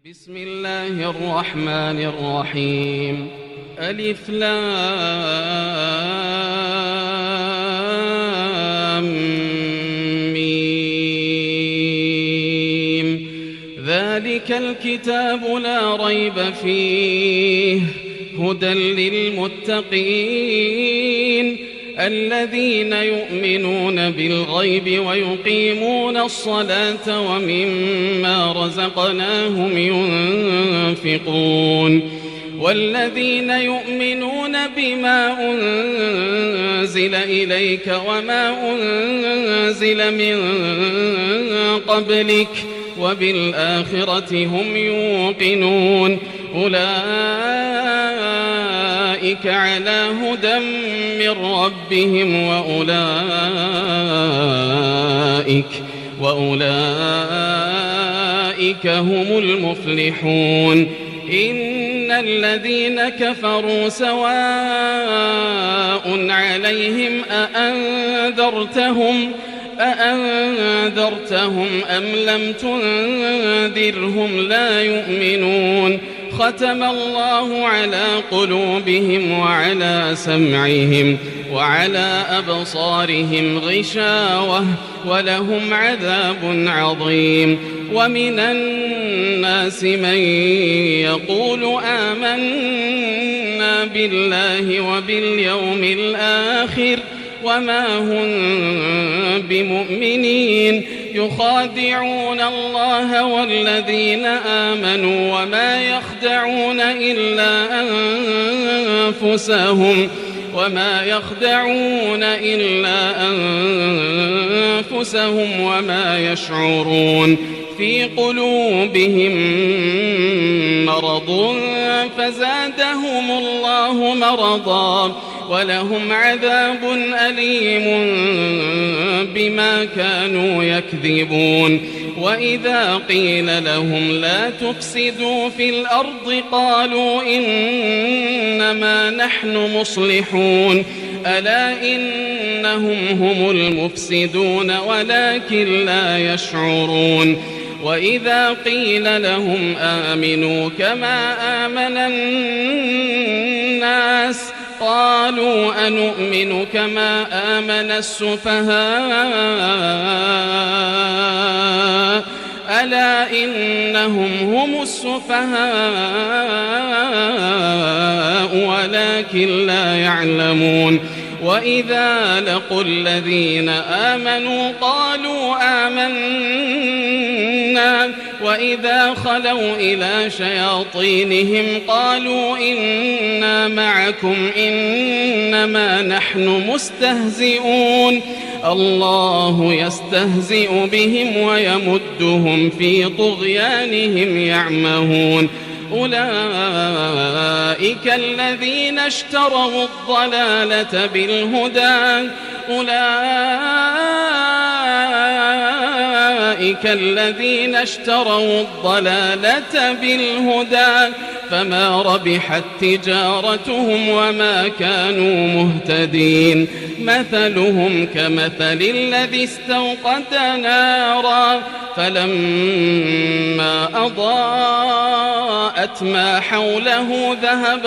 بسم الله الرحمن الرحيم. ألف لام ميم. ذلك الكتاب لا ريب فيه هدى للمتقين الذين يؤمنون بالغيب ويقيمون الصلاة ومما رزقناهم ينفقون والذين يؤمنون بما أنزل إليك وما أنزل من قبلك وبالآخرة هم يوقنون أولئك على هدى من ربهم وأولئك هم المفلحون. إن الذين كفروا سواء عليهم أأنذرتهم أم لم تنذرهم لا يؤمنون. ختم الله على قلوبهم وعلى سمعهم وعلى أبصارهم غشاوة ولهم عذاب عظيم. ومن الناس من يقول آمنا بالله وباليوم الآخر وما هم بمؤمنين يخادعون الله والذين آمنوا وما يخدعون إلا أنفسهم وما يشعرون. في قلوبهم مرض فزادهم الله مرضا ولهم عذاب أليم بما كانوا يكذبون. وإذا قيل لهم لا تفسدوا في الأرض قالوا إنما نحن مصلحون ألا إنهم هم المفسدون ولكن لا يشعرون. وإذا قيل لهم آمنوا كما آمن الناس قالوا أنؤمن كما آمن السفهاء ألا إنهم هم السفهاء ولكن لا يعلمون. وإذا لقوا الذين آمنوا قالوا آمنا وإذا خلوا إلى شياطينهم قالوا إنا معكم إنما نحن مستهزئون. الله يستهزئ بهم ويمدهم في طغيانهم يعمهون. أولئك الذين اشتروا الضلالة بالهدى فما ربحت تجارتهم وما كانوا مهتدين. مثلهم كمثل الذي استوقد نارا فلما أضاءت ما حوله ذهب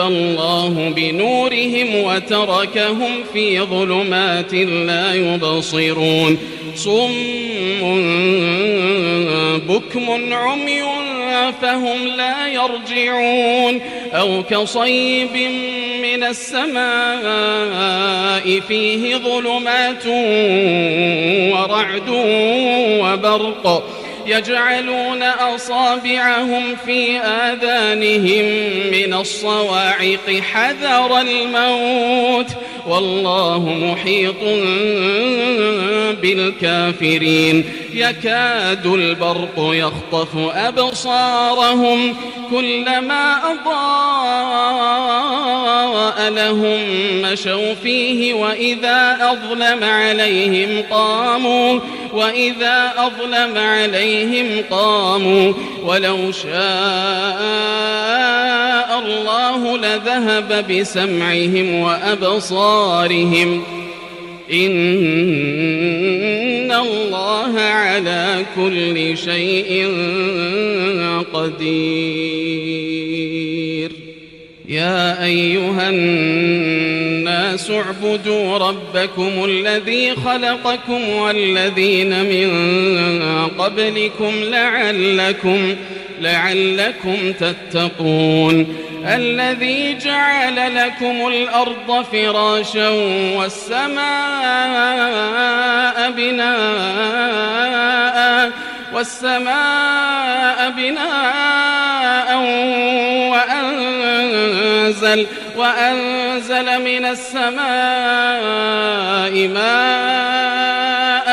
الله بنورهم وتركهم في ظلمات لا يبصرون. صم بكم عمي فهم لا يرجعون. أو كصيب من السماء فيه ظلمات ورعد وبرق يجعلون أصابعهم في آذانهم من الصواعق حذر الموت والله محيط بالكافرين. يكاد البرق يخطف أبصارهم كلما أضاء لهم مشوا فيه وإذا أظلم عليهم قاموا ولو شاء الله لذهب بسمعهم وأبصارهم إن الله على كل شيء قدير. يا أيها الناس اعبدوا ربكم الذي خلقكم والذين من قبلكم لعلكم تتقون. الذي جعل لكم الأرض فراشا والسماء بناء وأنزل من السماء ماء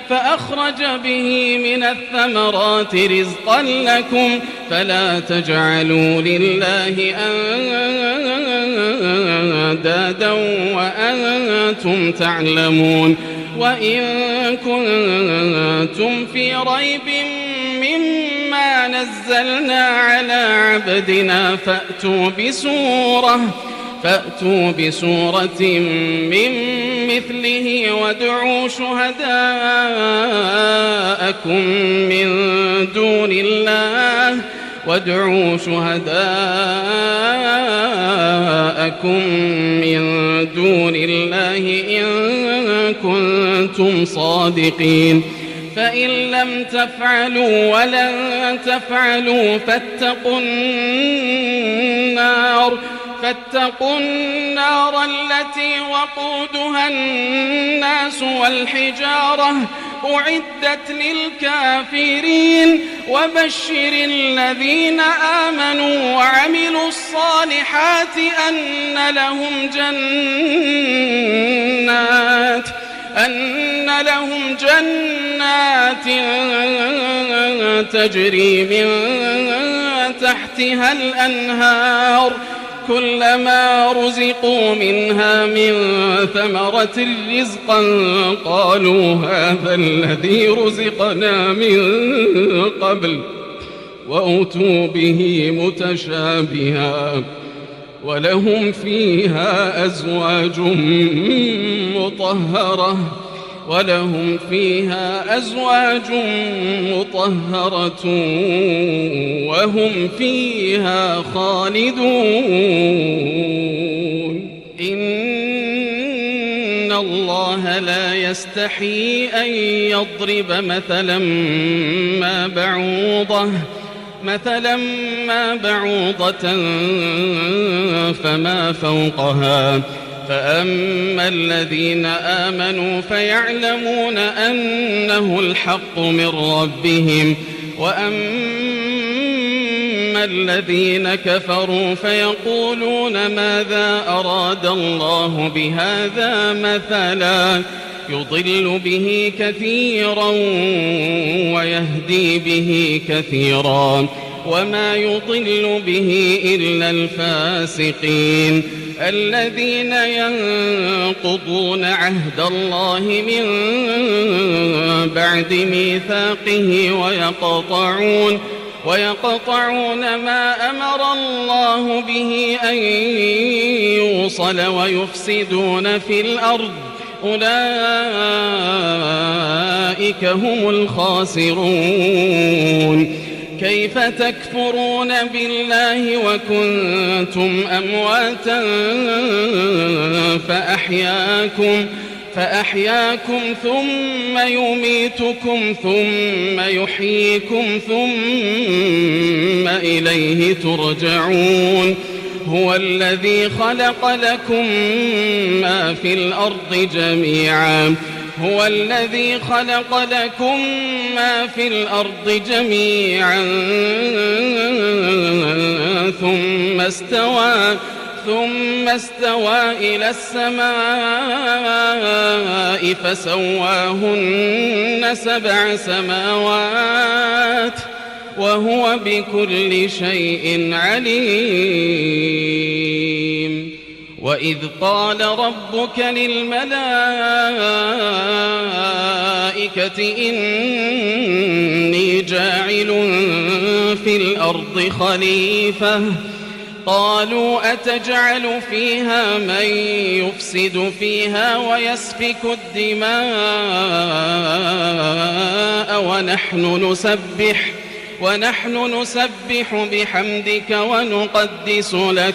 فأخرج به من الثمرات رزقا لكم فلا تجعلوا لله أندادا وأنتم تعلمون. وإن كنتم في ريب مما نزلنا على عبدنا فأتوا بسورة من مثله وادعوا شهداءكم من دون الله إن كنتم صادقين. فإن لم تفعلوا ولن تفعلوا فاتقوا النار التي وقودها الناس والحجارة أعدت للكافرين. وبشر الذين آمنوا وعملوا الصالحات أن لهم جنات تجري من تحتها الأنهار كلما رزقوا منها من ثمرة رزقا قالوا هذا الذي رزقنا من قبل وأتوا به متشابها ولهم فيها أزواج مطهرة وهم فيها خالدون. إن الله لا يستحيي أن يضرب مثلا ما بعوضة فما فوقها فأما الذين آمنوا فيعلمون أنه الحق من ربهم وأما الذين كفروا فيقولون ماذا أراد الله بهذا مثلا يضل به كثيرا ويهدي به كثيرا وما يضل به إلا الفاسقين الذين ينقضون عهد الله من بعد ميثاقه ويقطعون ما أمر الله به أن يوصل ويفسدون في الأرض أولئك هم الخاسرون. كيف تكفرون بالله وكنتم أمواتا فأحياكم ثم يميتكم ثم يحييكم ثم إليه ترجعون. هو الذي خلق لكم ما في الأرض جميعا ثم استوى إلى السماء فسواهن 7 سماوات وهو بكل شيء عليم. وإذ قال ربك للملائكة إني جاعل في الأرض خليفة قالوا أتجعل فيها من يفسد فيها ويسفك الدماء ونحن نسبح بحمدك ونقدس لك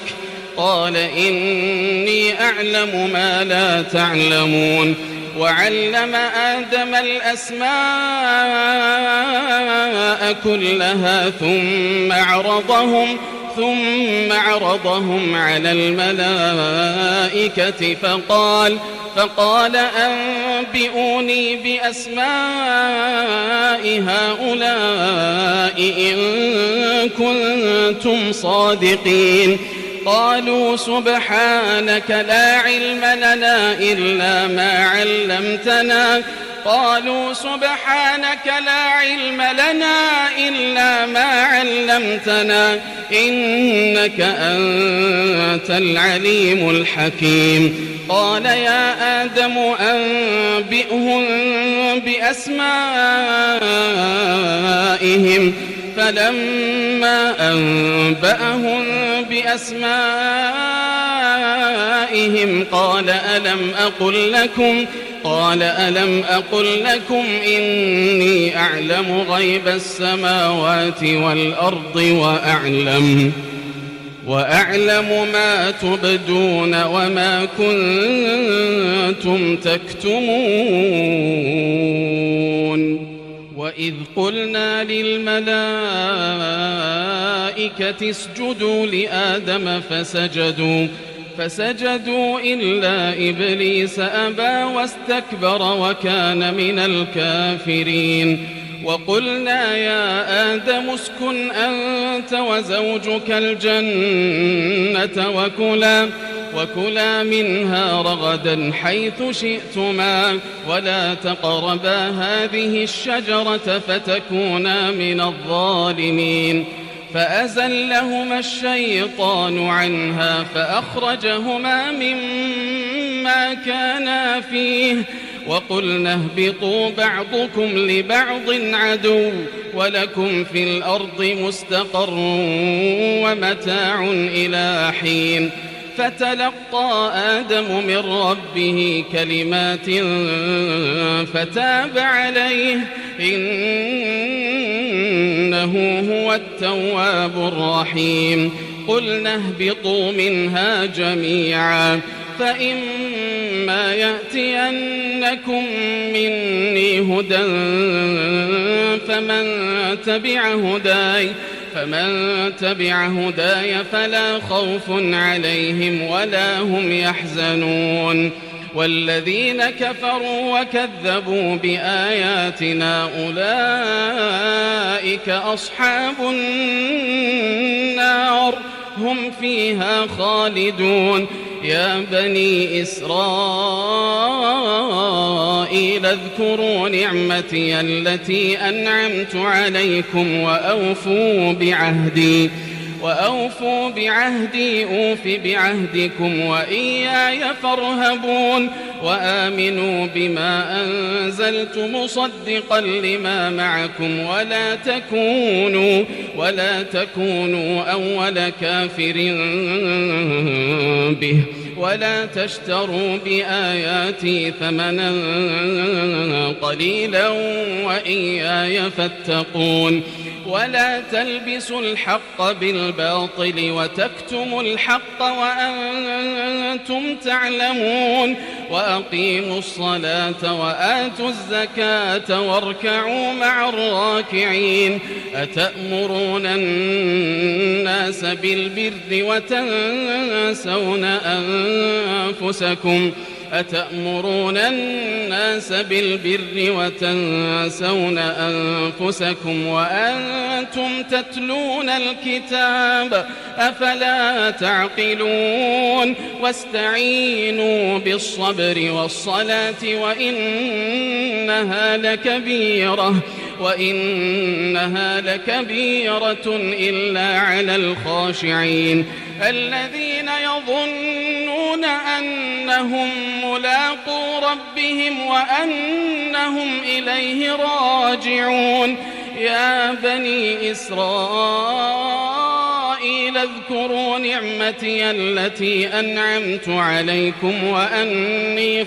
قال إني أعلم ما لا تعلمون وعلم آدم الأسماء كلها ثم عرضهم على الملائكة فقال أنبئوني بأسماء هؤلاء إن كنتم صادقين قالوا سبحانك لا علم لنا إلا ما علمتنا إنك أنت العليم الحكيم قال يا آدم أنبئهم بأسمائهم فلما أنبأهم بأسمائهم قال ألم أقل لكم إني أعلم غيب السماوات والأرض وأعلم ما تبدون وما كنتم تكتمون وإذ قلنا للملائكة اسجدوا لآدم فسجدوا إلا إبليس أبى واستكبر وكان من الكافرين وقلنا يا آدم اسكن أنت وزوجك الجنة وكلا منها رغدا حيث شئتما ولا تقربا هذه الشجرة فتكونا من الظالمين فأزلهما الشيطان عنها فأخرجهما مما كانا فيه وقلنا اهبطوا بعضكم لبعض عدو ولكم في الأرض مستقر ومتاع إلى حين فتلقى آدم من ربه كلمات فتاب عليه إنه هو التواب الرحيم قلنا اهبطوا منها جميعا فإما يأتينكم مني هدى فمن تبع هداي فلا خوف عليهم ولا هم يحزنون والذين كفروا وكذبوا بآياتنا أولئك أصحاب النار هم فيها خالدون يا بني إسرائيل اذكروا نعمتي التي أنعمت عليكم وأوفوا بعهدي أوف بعهدكم وإياي فارهبون وآمنوا بما أنزلت مصدقا لما معكم ولا تكونوا أول كافر به ولا تشتروا بآياتي ثمنا قليلا وإياي فاتقون ولا تلبسوا الحق بالباطل وتكتموا الحق وأنتم تعلمون وأقيموا الصلاة وآتوا الزكاة واركعوا مع الراكعين أتأمرون الناس بالبر وتنسون أنفسكم وأنتم تتلون الكتاب أفلا تعقلون واستعينوا بالصبر والصلاة وإنها لكبيرة إلا على الخاشعين الذين يظنون أنهم ملاقو ربهم وأنهم إليه راجعون يا بني إسرائيل اذكروا نعمتي التي أنعمت عليكم وأني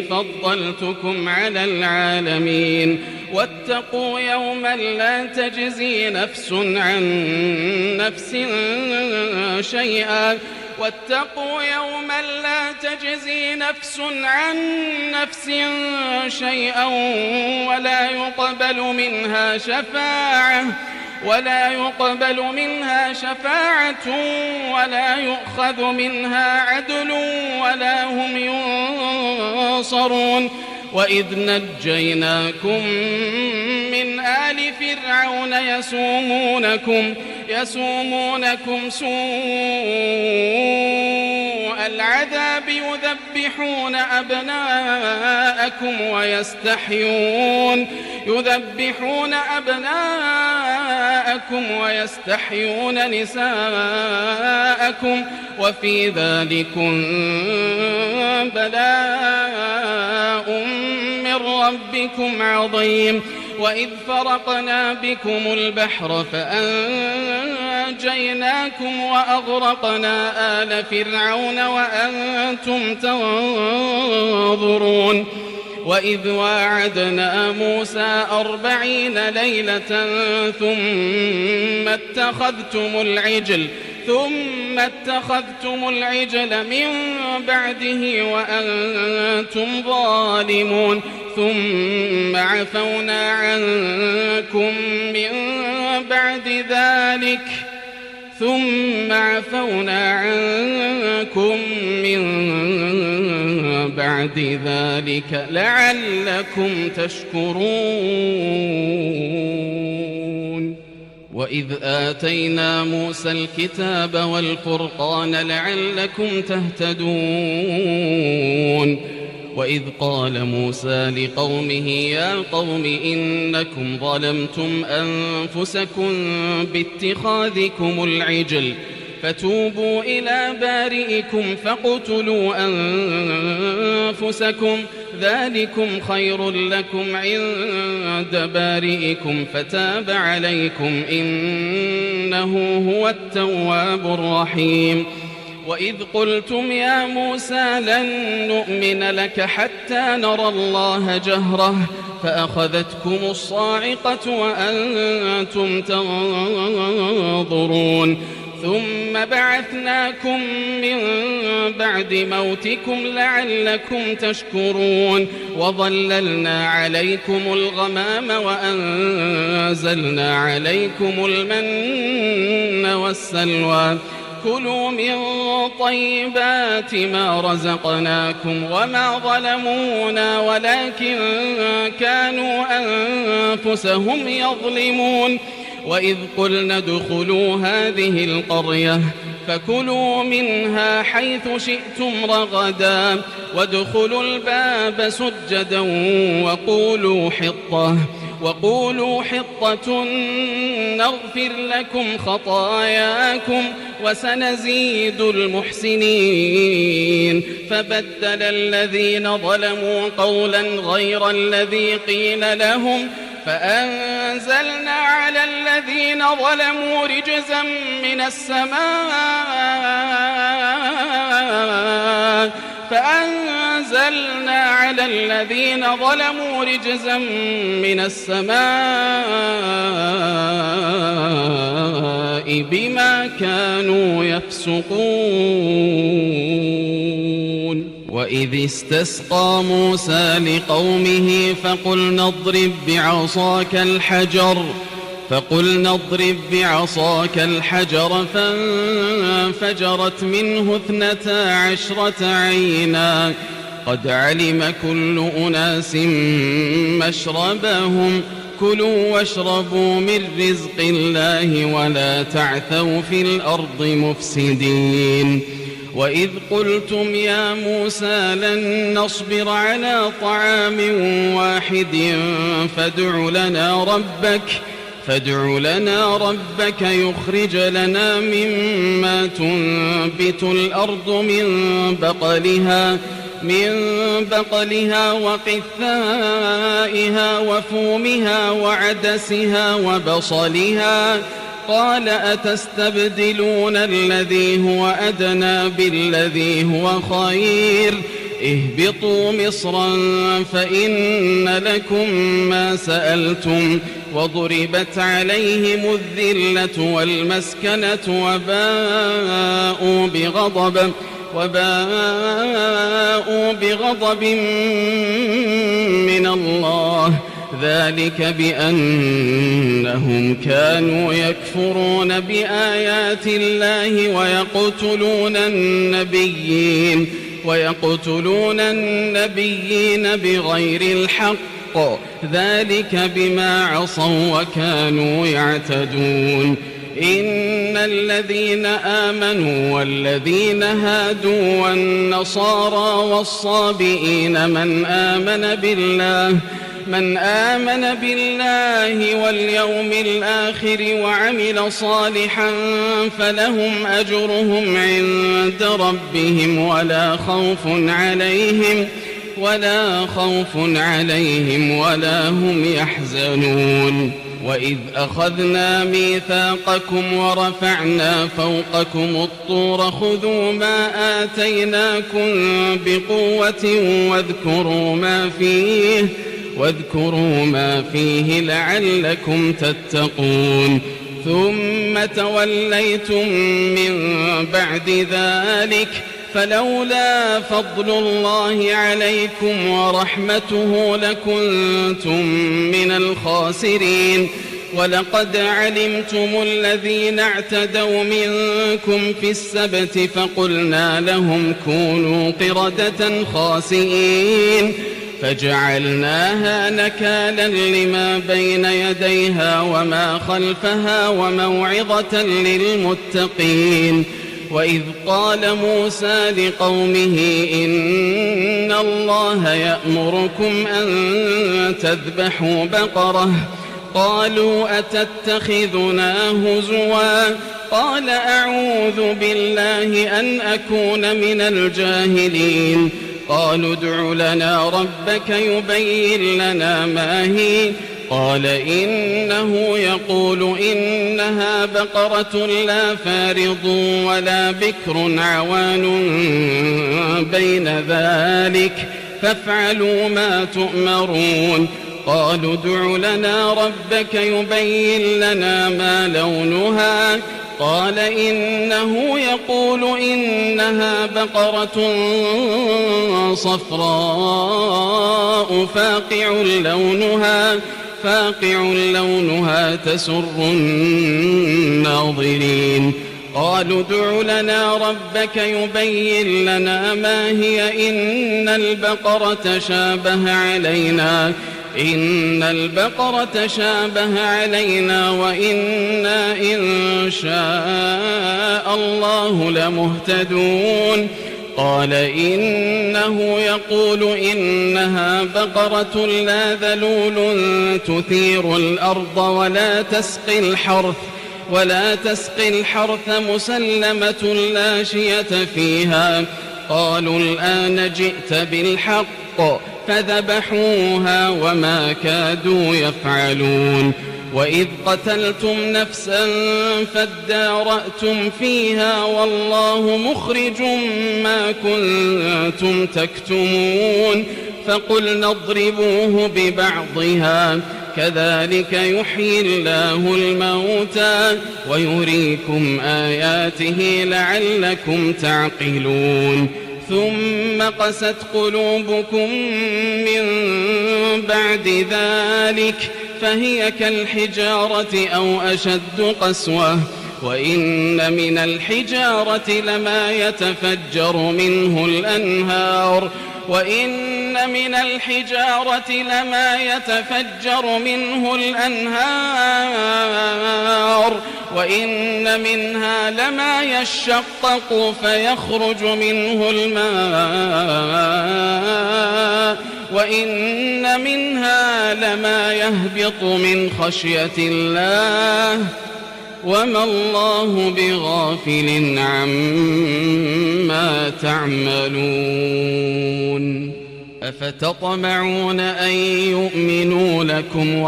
فضلتكم على العالمين واتقوا يوما لا تجزي نفس عن نفس شيئا ولا يقبل منها شفاعة ولا يؤخذ منها عدل ولا هم ينصرون وإذ نجيناكم من آل فرعون يسومونكم سوء العذاب يذبحون أبناءكم ويستحيون نساءكم وفي ذلكم بلاء من ربكم عظيم وإذ فرقنا بكم البحر فأنجيناكم وأغرقنا آل فرعون وأنتم تنظرون وإذ واعدنا موسى 40 ليلة ثم اتخذتم العجل من بعده وأنتم ظالمون ثم عفونا عنكم من بعد ذلك لعلكم تشكرون وإذ آتينا موسى الكتاب والفرقان لعلكم تهتدون وإذ قال موسى لقومه يا قوم إنكم ظلمتم أنفسكم باتخاذكم العجل فتوبوا إلى بارئكم فاقتلوا أنفسكم ذلكم خير لكم عند بارئكم فتاب عليكم إنه هو التواب الرحيم وإذ قلتم يا موسى لن نؤمن لك حتى نرى الله جهرة فأخذتكم الصاعقة وأنتم تنظرون ثم بعثناكم من بعد موتكم لعلكم تشكرون وظللنا عليكم الغمام وأنزلنا عليكم المن والسلوى كلوا من طيبات ما رزقناكم وما ظلمونا ولكن كانوا أنفسهم يظلمون وإذ قلنا ادخلوا هذه القرية فكلوا منها حيث شئتم رغدا وادخلوا الباب سجدا وقولوا حطة نغفر لكم خطاياكم وسنزيد المحسنين فبدل الذين ظلموا قولا غير الذي قيل لهم فأنزلنا على الذين ظلموا رجزا من السماء بما كانوا يفسقون وإذ استسقى موسى لقومه فقلنا اضرب بعصاك الحجر فانفجرت منه 12 عينا قد علم كل أناس مشربهم كلوا واشربوا من رزق الله ولا تعثوا في الأرض مفسدين وإذ قلتم يا موسى لن نصبر على طعام واحد فادع لنا ربك يخرج لنا مما تنبت الأرض من من بقلها وقثائها وفومها وعدسها وبصلها قال أتستبدلون الذي هو أدنى بالذي هو خير اهبطوا مصرا فإن لكم ما سألتم وضربت عليهم الذلة والمسكنة وباءوا بغضب من الله ذلك بأنهم كانوا يكفرون بآيات الله ويقتلون النبيين بغير الحق ذلك بما عصوا وكانوا يعتدون إن الذين آمنوا والذين هادوا والنصارى والصابئين من آمن بالله واليوم الآخر وعمل صالحا فلهم أجرهم عند ربهم ولا خوف عليهم ولا هم يحزنون وإذ أخذنا ميثاقكم ورفعنا فوقكم الطور خذوا ما آتيناكم بقوة واذكروا ما فيه لعلكم تتقون ثم توليتم من بعد ذلك فلولا فضل الله عليكم ورحمته لكنتم من الخاسرين ولقد علمتم الذين اعتدوا منكم في السبت فقلنا لهم كونوا قردة خاسئين فجعلناها نكالا لما بين يديها وما خلفها وموعظة للمتقين وإذ قال موسى لقومه إن الله يأمركم أن تذبحوا بقرة قالوا أتتخذنا هزوا قال أعوذ بالله أن أكون من الجاهلين قالوا ادع لنا ربك يبين لنا ما هي قال إنه يقول إنها بقرة لا فارض ولا بكر عوان بين ذلك فافعلوا ما تؤمرون قالوا ادع لنا ربك يبين لنا ما لونها قال إنه يقول إنها بقرة صفراء فاقع لونها تسر الناظرين قالوا ادع لنا ربك يبين لنا ما هي إن البقرة شابه علينا وإنا إن شاء الله لمهتدون قال إنه يقول إنها بقرة لا ذلول تثير الأرض ولا تسقي الحرث مسلمة لا شية فيها قالوا الآن جئت بالحق فذبحوها وما كادوا يفعلون وإذ قتلتم نفسا فادارأتم فيها والله مخرج ما كنتم تكتمون فقلنا اضربوه ببعضها كذلك يحيي الله الموتى ويريكم آياته لعلكم تعقلون ثم قست قلوبكم من بعد ذلك فهي كالحجارة أو أشد قسوة وإن من الحجارة لما يتفجر منه الأنهار وإن منها لما يشقق فيخرج منه الماء وإن منها لما يهبط من خشية الله وما الله بغافل عما تعملون أفتطمعون أن يؤمنوا لكم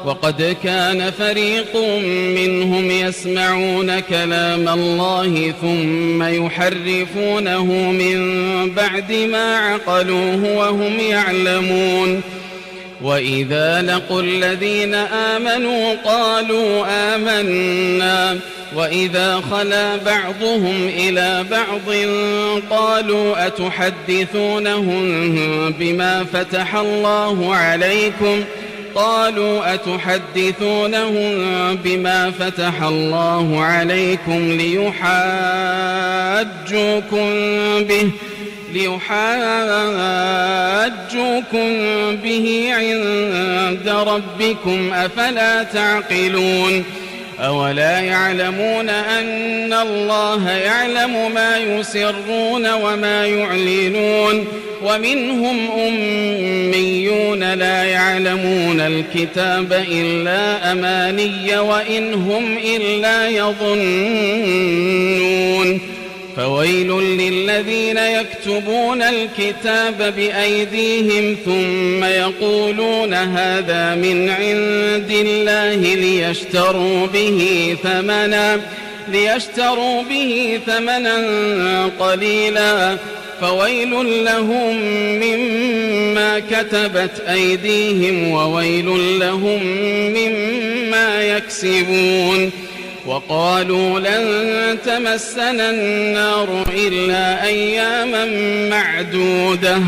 وقد كان فريق منهم يسمعون كلام الله ثم يحرفونه من بعد ما عقلوه وهم يعلمون وإذا لقوا الذين آمنوا قالوا آمنا وإذا خلا بعضهم إلى بعض قالوا أتحدثونهم بما فتح الله عليكم ليحاجوكم به عند ربكم أفلا تعقلون أولا يعلمون أن الله يعلم ما يسرون وما يعلنون ومنهم أميون لا يعلمون الكتاب إلا أماني وإن هم إلا يظنون فويل للذين يكتبون الكتاب بأيديهم ثم يقولون هذا من عند الله ليشتروا به ثمنا قليلا فويل لهم مما كتبت أيديهم وويل لهم مما يكسبون وقالوا لن تمسنا النار إلا أياما معدودة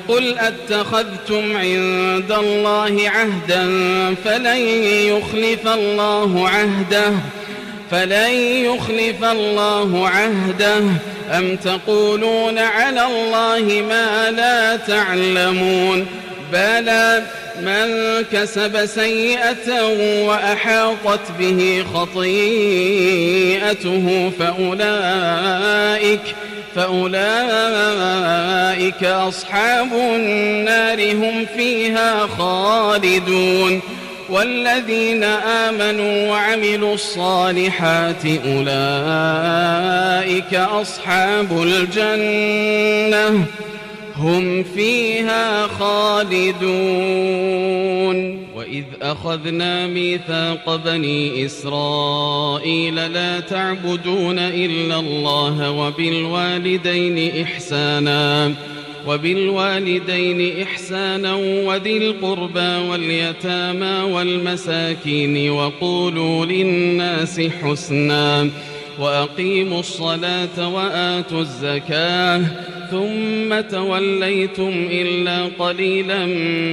قل أتخذتم عند الله عهدا فلن يخلف الله عهده أم تقولون على الله ما لا تعلمون بلى من كسب سيئة وأحاطت به خطيئته فأولئك أصحاب النار هم فيها خالدون والذين آمنوا وعملوا الصالحات أولئك أصحاب الجنة هم فيها خالدون وإذ أخذنا ميثاق بني إسرائيل لا تعبدون إلا الله وبالوالدين إحسانا وذي القربى واليتامى والمساكين وقولوا للناس حسنا وأقيموا الصلاة وآتوا الزكاة ثم توليتم إلا قليلا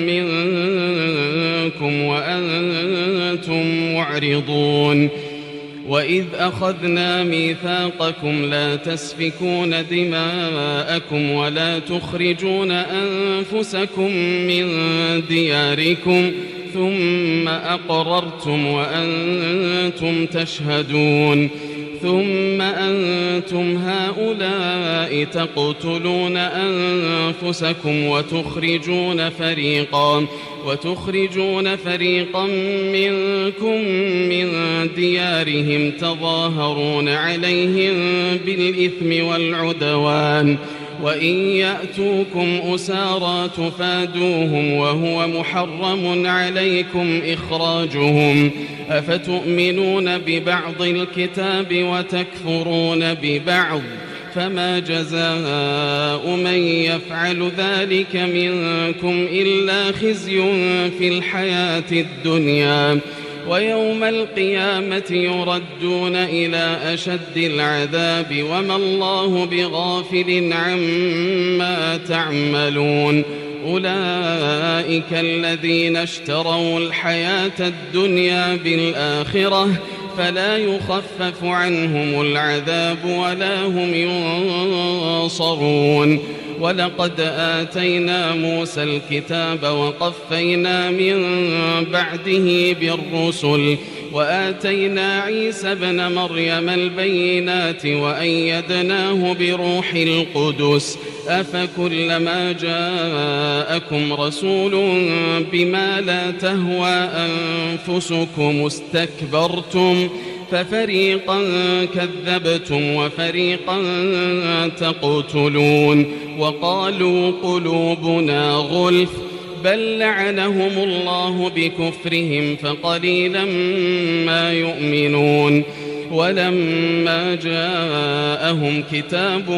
منكم وأنتم معرضون وإذ أخذنا ميثاقكم لا تسفكون دماءكم ولا تخرجون أنفسكم من دياركم ثم أقررتم وأنتم تشهدون ثم أنتم هؤلاء تقتلون أنفسكم وتخرجون فريقا منكم من ديارهم تظاهرون عليهم بالإثم والعدوان وإن يأتوكم أسارى تفادوهم وهو محرم عليكم إخراجهم أفتؤمنون ببعض الكتاب وتكفرون ببعض فما جزاء من يفعل ذلك منكم إلا خزي في الحياة الدنيا ويوم القيامة يردون إلى أشد العذاب وما الله بغافل عما تعملون أولئك الذين اشتروا الحياة الدنيا بالآخرة فلا يخفف عنهم العذاب ولا هم ينصرون ولقد آتينا موسى الكتاب وقفينا من بعده بالرسل وآتينا عيسى ابن مريم البينات وأيدناه بروح القدس أفكلما جاءكم رسول بما لا تهوى أنفسكم استكبرتم ففريقا كذبتم وفريقا تقتلون وقالوا قلوبنا غلف بل لعنهم الله بكفرهم فقليلا ما يؤمنون ولما جاءهم كتاب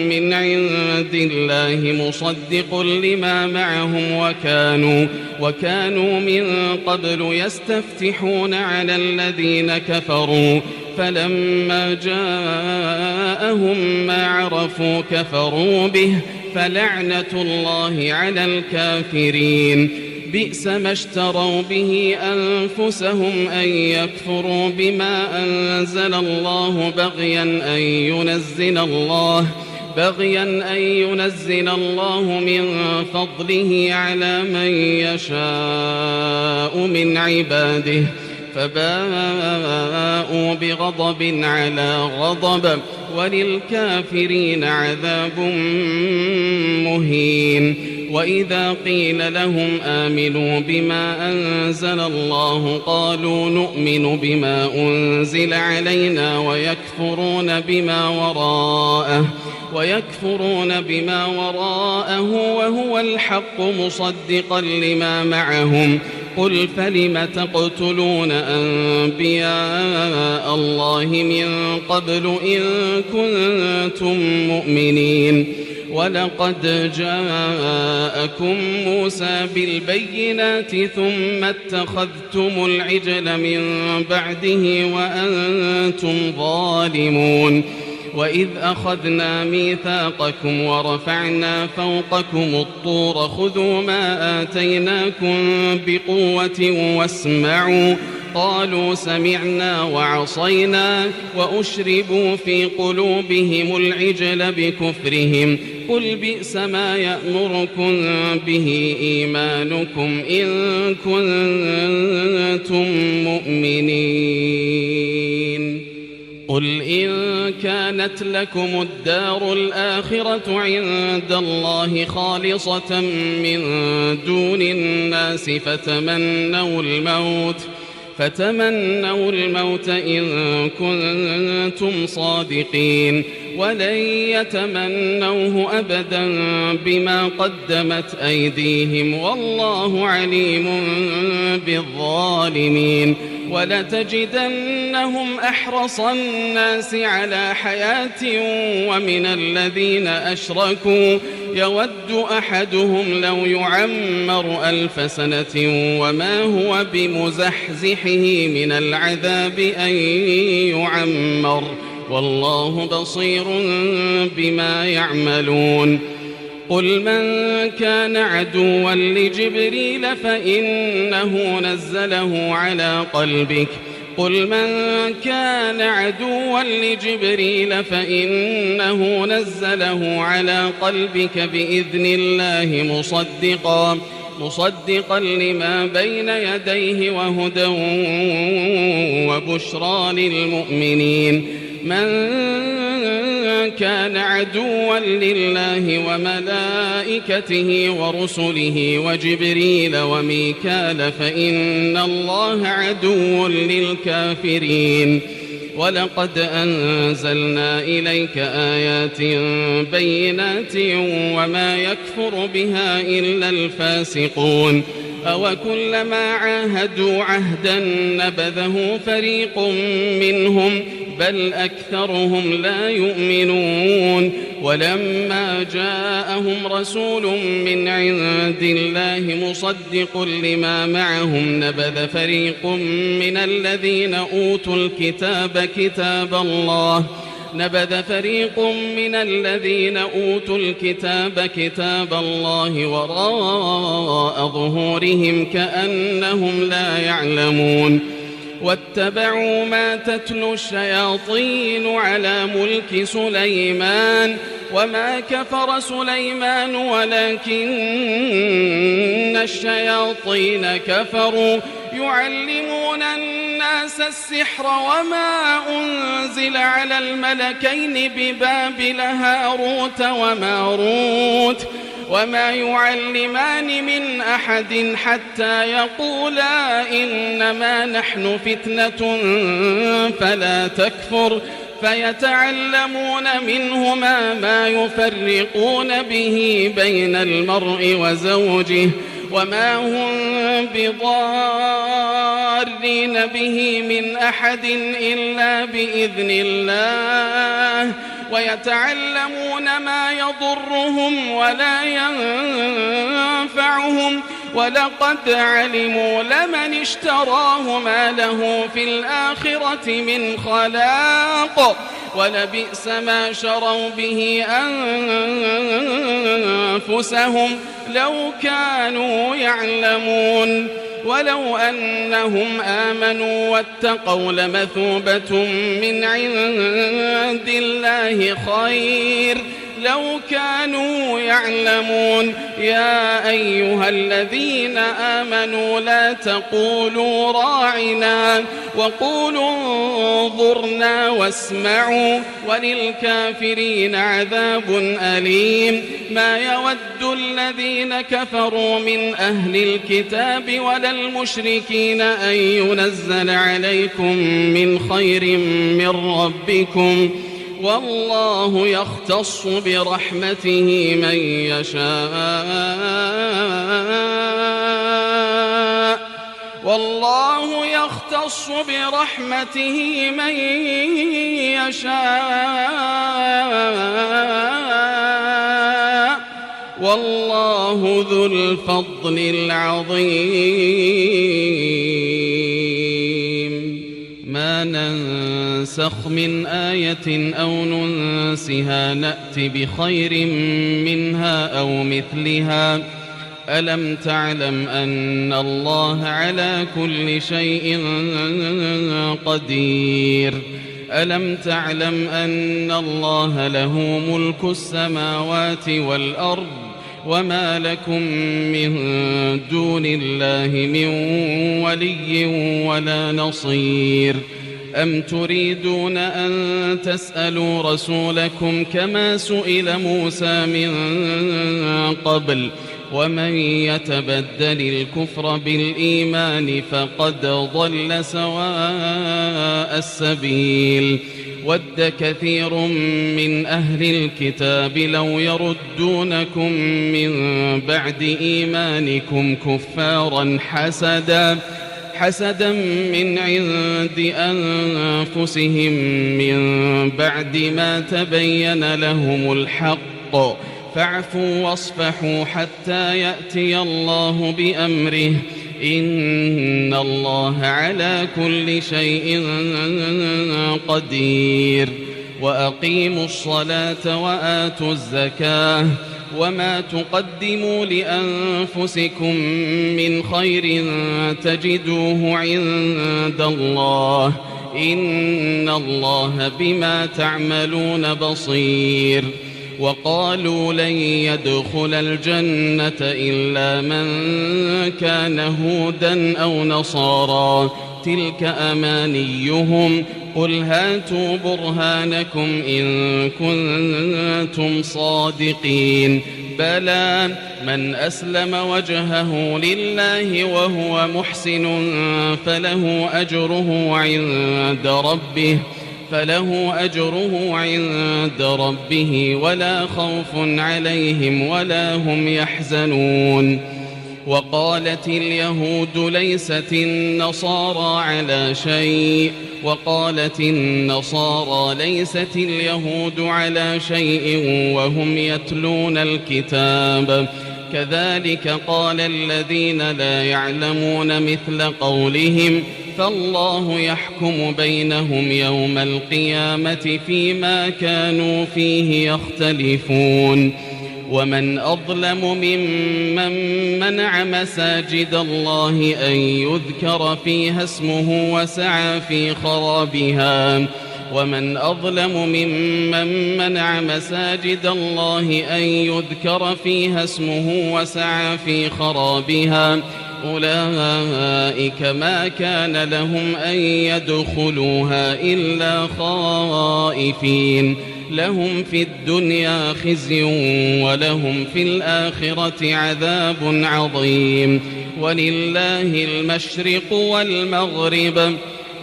من عند الله مصدق لما معهم وكانوا من قبل يستفتحون على الذين كفروا فلما جاءهم ما عرفوا كفروا به فلعنة الله على الكافرين بئس ما اشتروا به أنفسهم أن يكفروا بما أنزل الله بغيا أن ينزل الله من فضله على من يشاء من عباده فباءوا بغضب على غضب وللكافرين عذاب مهين وإذا قيل لهم آمنوا بما أنزل الله قالوا نؤمن بما أنزل علينا ويكفرون بما وراءه وهو الحق مصدقا لما معهم قل فلم تقتلون أنبياء الله من قبل إن كنتم مؤمنين ولقد جاءكم موسى بالبينات ثم اتخذتم العجل من بعده وأنتم ظالمون وإذ أخذنا ميثاقكم ورفعنا فوقكم الطور خذوا ما آتيناكم بقوة واسمعوا قالوا سمعنا وعصينا وأشربوا في قلوبهم العجل بكفرهم قل بئس ما يأمركم به إيمانكم إن كنتم مؤمنين قل إن كانت لكم الدار الآخرة عند الله خالصة من دون الناس فتمنوا الموت إن كنتم صادقين ولن يتمنوه أبدا بما قدمت أيديهم والله عليم بالظالمين ولتجدنهم أحرص الناس على حياة ومن الذين أشركوا يود أحدهم لو يعمر 1000 سنة وما هو بمزحزحه من العذاب أن يعمر والله بصير بما يعملون قل من كان عدوا لجبريل فإنه نزله على قلبك بإذن الله مصدقا لما بين يديه وهدى وبشرى للمؤمنين من كان عدوا لله وملائكته ورسله وجبريل وميكال فإن الله عدو للكافرين ولقد أنزلنا إليك آيات بينات وما يكفر بها إلا الفاسقون أوكلما عاهدوا عهدا نبذه فريق منهم بل أكثرهم لا يؤمنون ولما جاءهم رسول من عند الله مصدق لما معهم نبذ فريق من الذين أوتوا الكتاب كتاب الله وراء ظهورهم كأنهم لا يعلمون واتبعوا ما تتلو الشياطين على ملك سليمان وما كفر سليمان ولكن الشياطين كفروا يعلمون الناس السحر وما أنزل على الملكين ببابل هاروت وماروت وما يعلمان من أحد حتى يقولا إنما نحن فتنة فلا تكفر فيتعلمون منهما ما يفرقون به بين المرء وزوجه وما هم بضارين به من أحد إلا بإذن الله ويتعلمون ما يضرهم ولا ينفعهم ولقد علموا لمن اشتراه ما له في الآخرة من خلاق ولبئس ما شروا به أنفسهم لو كانوا يعلمون ولو أنهم آمنوا واتقوا لمثوبة من عند الله خير لو كانوا يعلمون يا أيها الذين آمنوا لا تقولوا راعنا وقولوا انظرنا واسمعوا وللكافرين عذاب أليم ما يود الذين كفروا من أهل الكتاب ولا المشركين أن ينزل عليكم من خير من ربكم والله يختص برحمته من يشاء والله يختص برحمته من يشاء والله ذو الفضل العظيم ما ننسخ من آية أو ننسها نأت بخير منها أو مثلها ألم تعلم أن الله على كل شيء قدير ألم تعلم أن الله له ملك السماوات والأرض وما لكم من دون الله من ولي ولا نصير أم تريدون أن تسألوا رسولكم كما سئل موسى من قبل ومن يتبدل الكفر بالإيمان فقد ضل سواء السبيل ود كثير من أهل الكتاب لو يردونكم من بعد إيمانكم كفارا حسدا من عند أنفسهم من بعد ما تبين لهم الحق فاعفوا واصفحوا حتى يأتي الله بأمره إن الله على كل شيء قدير وأقيموا الصلاة وآتوا الزكاة وما تقدموا لأنفسكم من خير تجدوه عند الله إن الله بما تعملون بصير وقالوا لن يدخل الجنة إلا من كان هودا أو نصارى تلك أمانيهم قل هاتوا برهانكم إن كنتم صادقين بلى من أسلم وجهه لله وهو محسن فله أجره عند ربه ولا خوف عليهم ولا هم يحزنون وقالت اليهود ليست النصارى على شيء وقالت النصارى ليست اليهود على شيء وهم يتلون الكتاب كذلك قال الذين لا يعلمون مثل قولهم فالله يحكم بينهم يوم القيامة فيما كانوا فيه يختلفون ومن أظلم ممن منع مساجد الله أن يذكر فيها اسمه وسعى في خرابها ومن أظلم ممن منع مساجد الله أن يذكر فيها اسمه وسعى في خرابها أولئك ما كان لهم أن يدخلوها إلا خائفين لهم في الدنيا خزي ولهم في الآخرة عذاب عظيم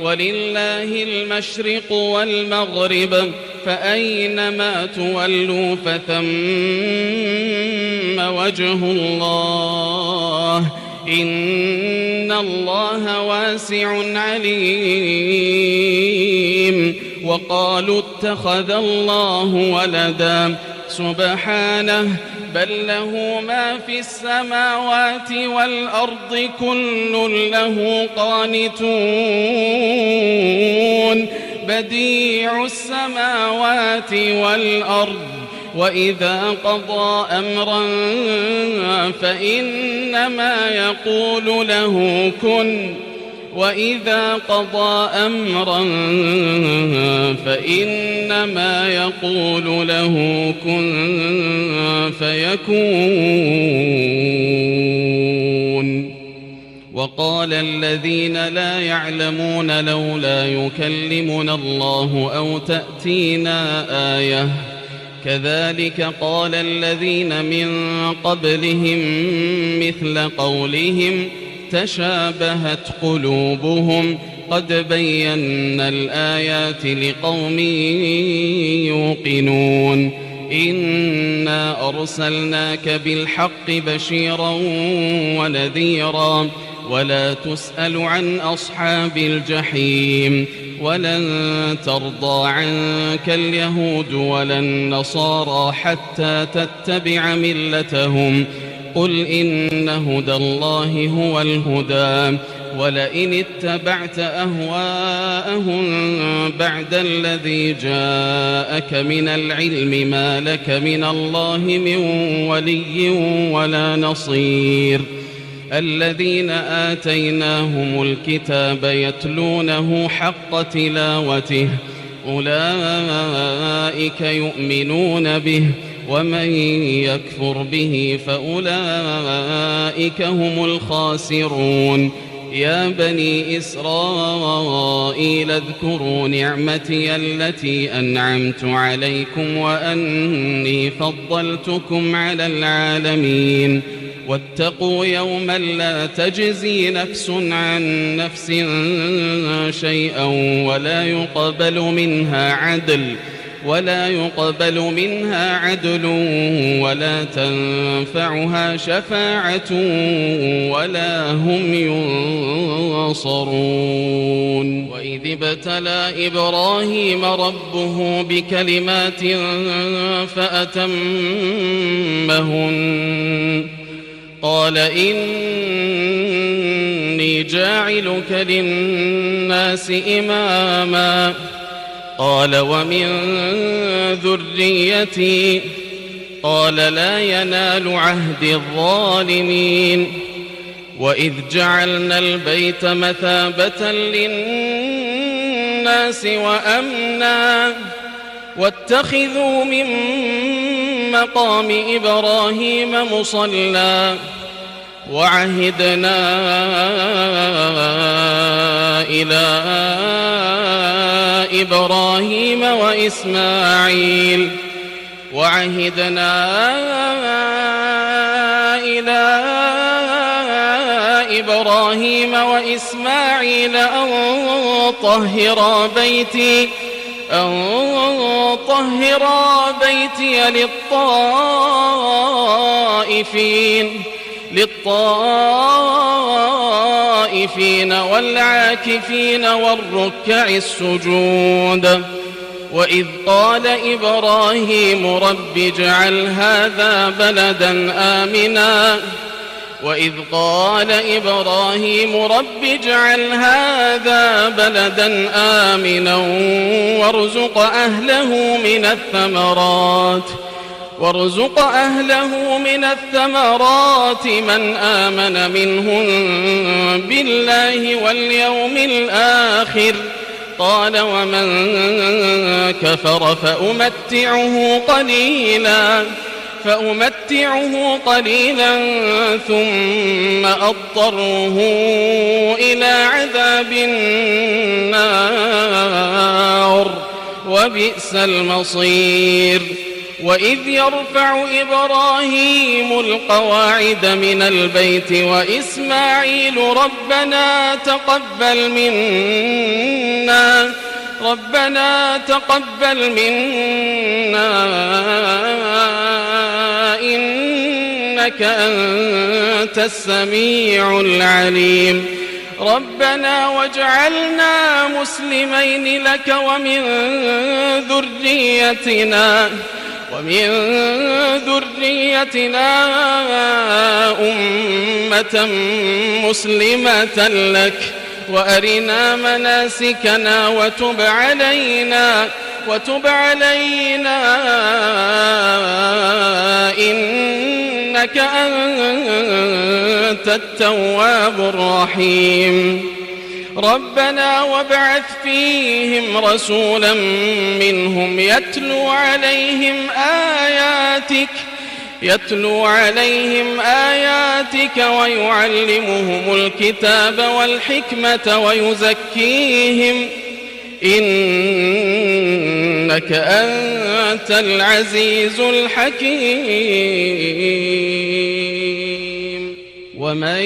ولله المشرق والمغرب فأينما تولوا فثم وجه الله إن الله واسع عليم وقالوا اتخذ الله ولدا سبحانه بل له ما في السماوات والأرض كل له قانتون بديع السماوات والأرض وإذا قضى أمرا فإنما يقول له كن فيكون وقال الذين لا يعلمون لولا يكلمنا الله أو تأتينا آية كذلك قال الذين من قبلهم مثل قولهم تشابهت قلوبهم قد بينا الآيات لقوم يوقنون إنا أرسلناك بالحق بشيرا ونذيرا ولا تسأل عن أصحاب الجحيم ولن ترضى عنك اليهود ولا النصارى حتى تتبع ملتهم قل إن هدى الله هو الهدى ولئن اتبعت أهواءهم بعد الذي جاءك من العلم ما لك من الله من ولي ولا نصير الذين آتيناهم الكتاب يتلونه حق تلاوته أولئك يؤمنون به ومن يكفر به فأولئك هم الخاسرون يا بني إسرائيل اذكروا نعمتي التي أنعمت عليكم وأني فضلتكم على العالمين واتقوا يوما لا تجزي نفس عن نفس شيئا ولا يقبل منها عدل ولا تنفعها شفاعة ولا هم ينصرون وإذ ابتلى إبراهيم ربه بكلمات فأتمهن قال إني جاعلك للناس إماما قال ومن ذريتي قال لا ينال عهد الظالمين وإذ جعلنا البيت مثابة للناس وأمنا واتخذوا من مقام إبراهيم مصلى وعهدنا إلى إبراهيم وإسماعيل أن طهرا بيتي للطائفين والعاكفين والركع السجود وإذ قال إبراهيم رب اجعل هذا بلدا آمنا وارزق أهله من الثمرات وارزق أهله من الثمرات من آمن منهم بالله واليوم الآخر. قال ومن كفر فأمتعه قليلا ثم أضطره إلى عذاب النار وبئس المصير. وإذ يرفع إبراهيم القواعد من البيت وإسماعيل ربنا تقبل منا إنك أنت السميع العليم. ربنا واجعلنا مسلمين لك ومن ذريتنا أمة مسلمة لك وأرنا مناسكنا وتب علينا إنك أنت التواب الرحيم. ربنا وابعث فيهم رسولا منهم يتلو عليهم آياتك ويعلمهم الكتاب والحكمة ويزكيهم إنك أنت العزيز الحكيم. ومن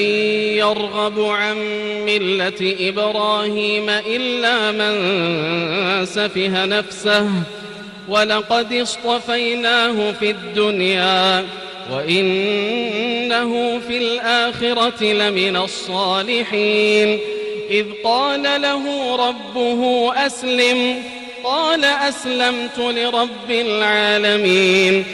يرغب عن ملة إبراهيم إلا من سفه نفسه ولقد اصطفيناه في الدنيا وإنه في الآخرة لمن الصالحين. إذ قال له ربه أسلم قال أسلمت لرب العالمين.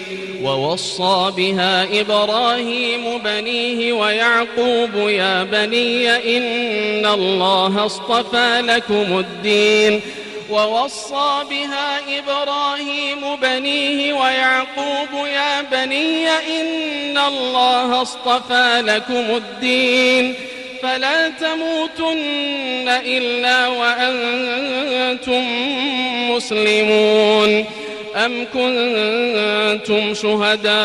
ووصى بها إبراهيم بنيه ويعقوب يا بني إن الله اصطفى لكم الدين. ووصى بها إبراهيم بنيه ويعقوب يا بني إن الله اصطفى لكم الدين فلا تموتن إلا وأنتم مسلمون. أم كنتم شهداء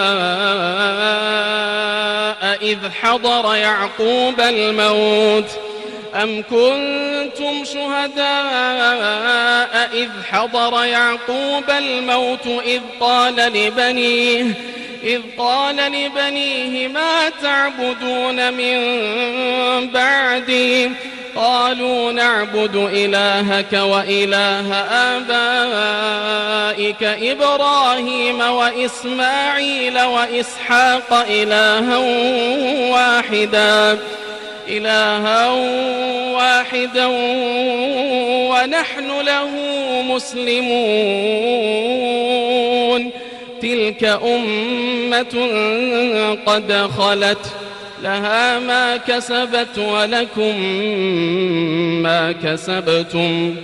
إذ حضر يعقوب الموت إذ قال لبنيه ما تعبدون من بعدي قالوا نعبد إلهك وإله آبائك إبراهيم وإسماعيل وإسحاق إلها واحدا ونحن له مسلمون. تلك أمة قد خلت لها ما كسبت ولكم ما كسبتم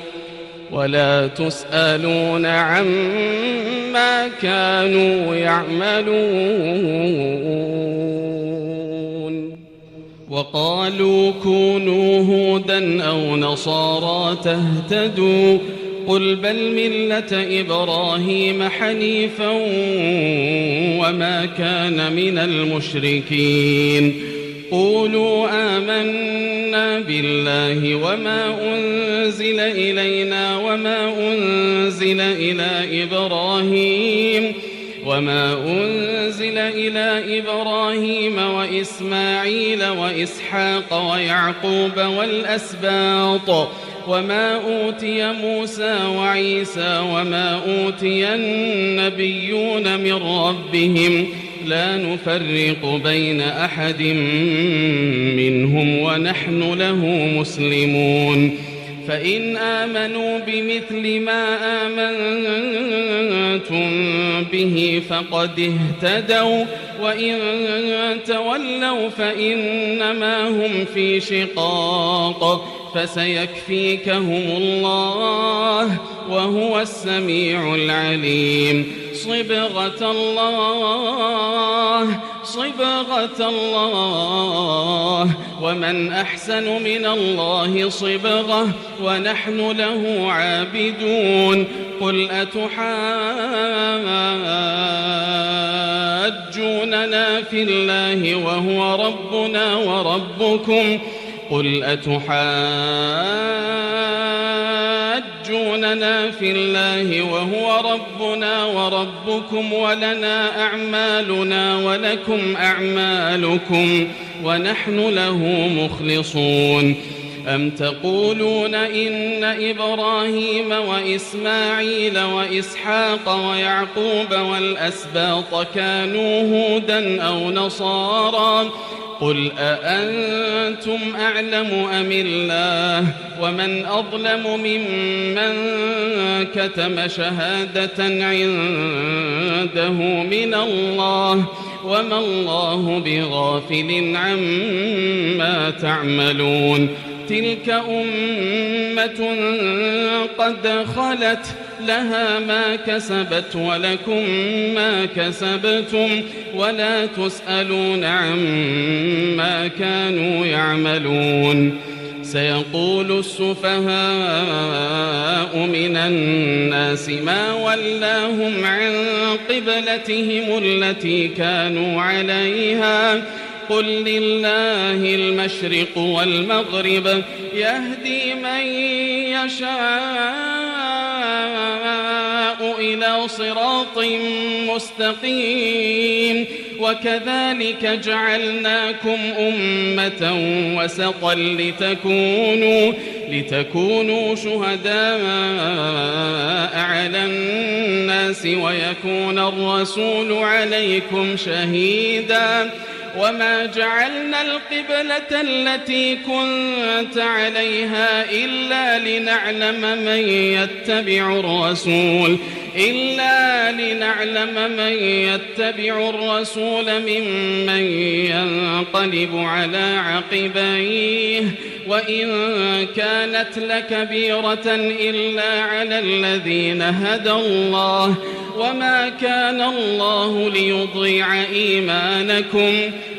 ولا تسألون عما كانوا يعملون. وقالوا كونوا هودا أو نصارى تهتدوا قل بل ملة إبراهيم حنيفا وما كان من المشركين. قولوا آمنا بالله وما أنزل إلينا وما أنزل إلى إبراهيم وإسماعيل وإسحاق ويعقوب والأسباط وما أوتي موسى وعيسى وما أوتي النبيون من ربهم لا نفرق بين أحد منهم ونحن له مسلمون. فإن آمنوا بمثل ما آمنتم به فقد اهتدوا وإن تولوا فإنما هم في شقاق فسيكفيكهم الله وهو السميع العليم. صبغة الله ومن أحسن من الله صبغة ونحن له عابدون. قل أتحاجوننا في الله وهو ربنا وربكم ولنا أعمالنا ولكم أعمالكم ونحن له مخلصون. أم تقولون إن إبراهيم وإسماعيل وإسحاق ويعقوب والأسباط كانوا هودا أو نصارى؟ قل أأنتم أعلم أم الله؟ ومن أظلم ممن كتم شهادة عنده من الله وما الله بغافل عما تعملون. تلك أمة قد خلت لها ما كسبت ولكم ما كسبتم ولا تسألون عما كانوا يعملون. سيقول السفهاء من الناس ما ولاهم عن قبلتهم التي كانوا عليها قل لله المشرق والمغرب يهدي من يشاء إلى صراط مستقيم. وكذلك جعلناكم أمة وسطا لتكونوا شهداء على الناس ويكون الرسول عليكم شهيدا. وما جعلنا القبلة التي كنت عليها إلا لنعلم من يتبع الرسول ممن ينقلب على عقبيه. وإن كانت لكبيرة إلا على الذين هدى الله وما كان الله ليضيع إيمانكم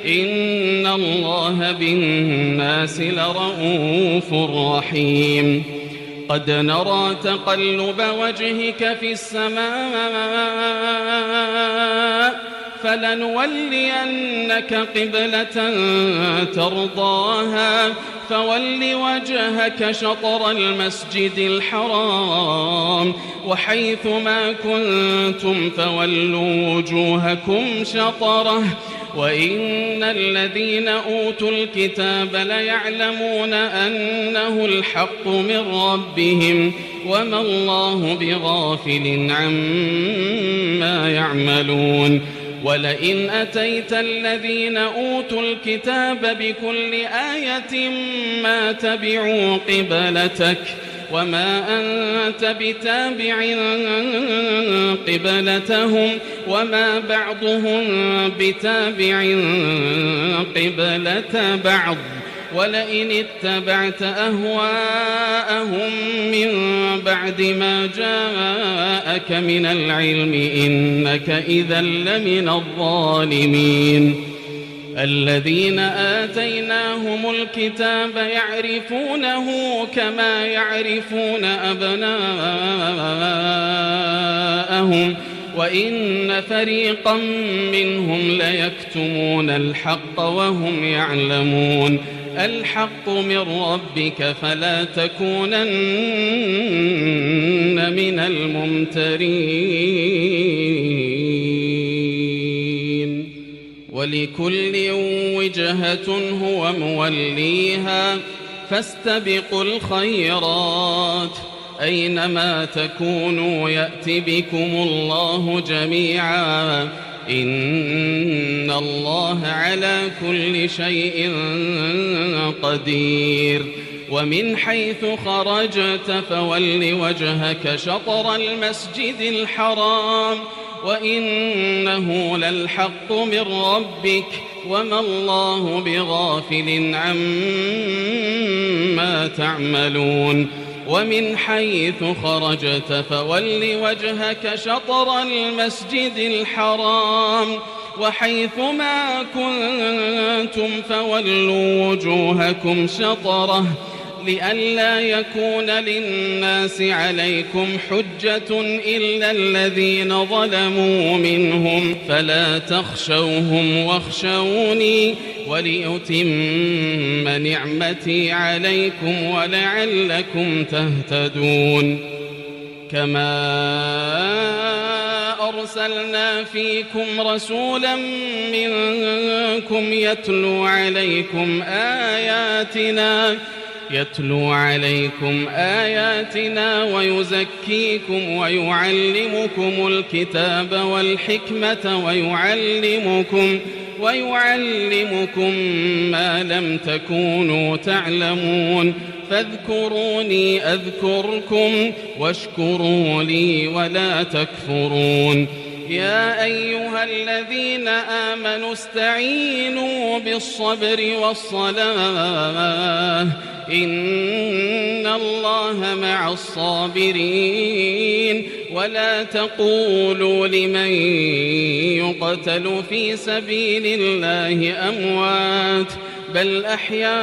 إن الله بالناس لرؤوف رحيم. قد نرى تقلب وجهك في السماء فلنولينك قبلة ترضاها فول وجهك شطر المسجد الحرام وحيث ما كنتم فولوا وجوهكم شطره وإن الذين أوتوا الكتاب ليعلمون أنه الحق من ربهم وما الله بغافل عما يعملون. ولئن أتيت الذين أوتوا الكتاب بكل آية ما تبعوا قبلتك وما أنت بتابع قبلتهم وما بعضهم بتابع قبلة بعض. ولئن اتبعت أهواءهم من بعد ما جاءك من العلم إنك إذا لمن الظالمين. الذين آتيناهم الكتاب يعرفونه كما يعرفون أبناءهم وإن فريقا منهم ليكتمون الحق وهم يعلمون. الحق من ربك فلا تكونن من الممترين. ولكل وجهة هو موليها فاستبقوا الخيرات أينما تكونوا يأت بكم الله جميعا إن الله على كل شيء قدير. ومن حيث خرجت فول وجهك شطر المسجد الحرام وإنه للحق من ربك وما الله بغافل عما تعملون. ومن حيث خرجت فول وجهك شطر المسجد الحرام وحيث ما كنتم فولوا وجوهكم شطره لئلا يكون للناس عليكم حجة إلا الذين ظلموا منهم فلا تخشوهم واخشوني ولأتم نعمتي عليكم ولعلكم تهتدون كما أرسلنا فيكم رسولا منكم يتلو عليكم آياتنا ويزكيكم ويعلمكم الكتاب والحكمة ويعلمكم ما لم تكونوا تعلمون فاذكروني أذكركم واشكروا لي ولا تكفرون يا أيها الذين آمنوا استعينوا بالصبر والصلاة إن الله مع الصابرين ولا تقولوا لمن يقتل في سبيل الله أموات بل أحياء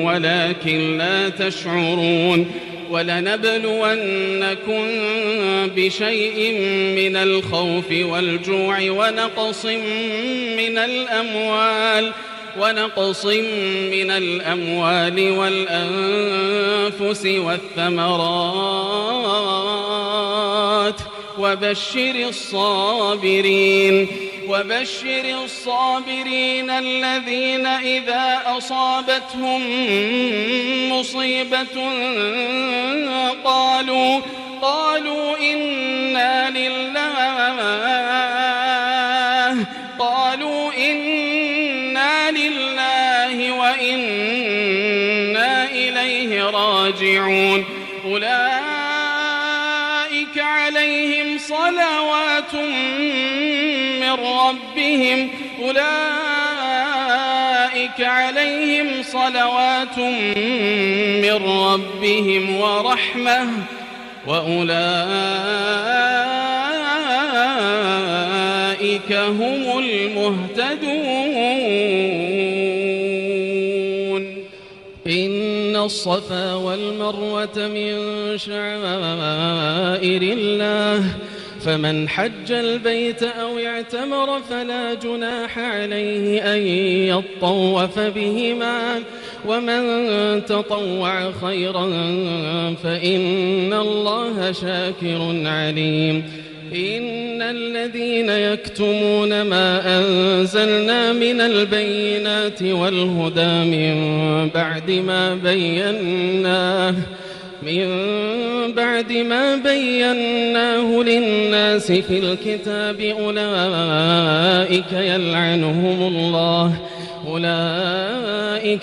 ولكن لا تشعرون ولنبلونكم بشيء من الخوف والجوع ونقص من الأموال والأنفس والثمرات وبشر الصابرين الذين إذا أصابتهم مصيبة قالوا إنا لله وإنا إليه راجعون أولئك عليهم صلوات من ربهم ورحمة وأولئك هم المهتدون إن الصفا والمروة من شعائر الله فمن حج البيت أو اعتمر فلا جناح عليه أن يطوف بهما ومن تطوع خيرا فإن الله شاكر عليم إن الذين يكتمون ما أنزلنا من البينات والهدى من بعد ما بيناه للناس في الكتاب أولئك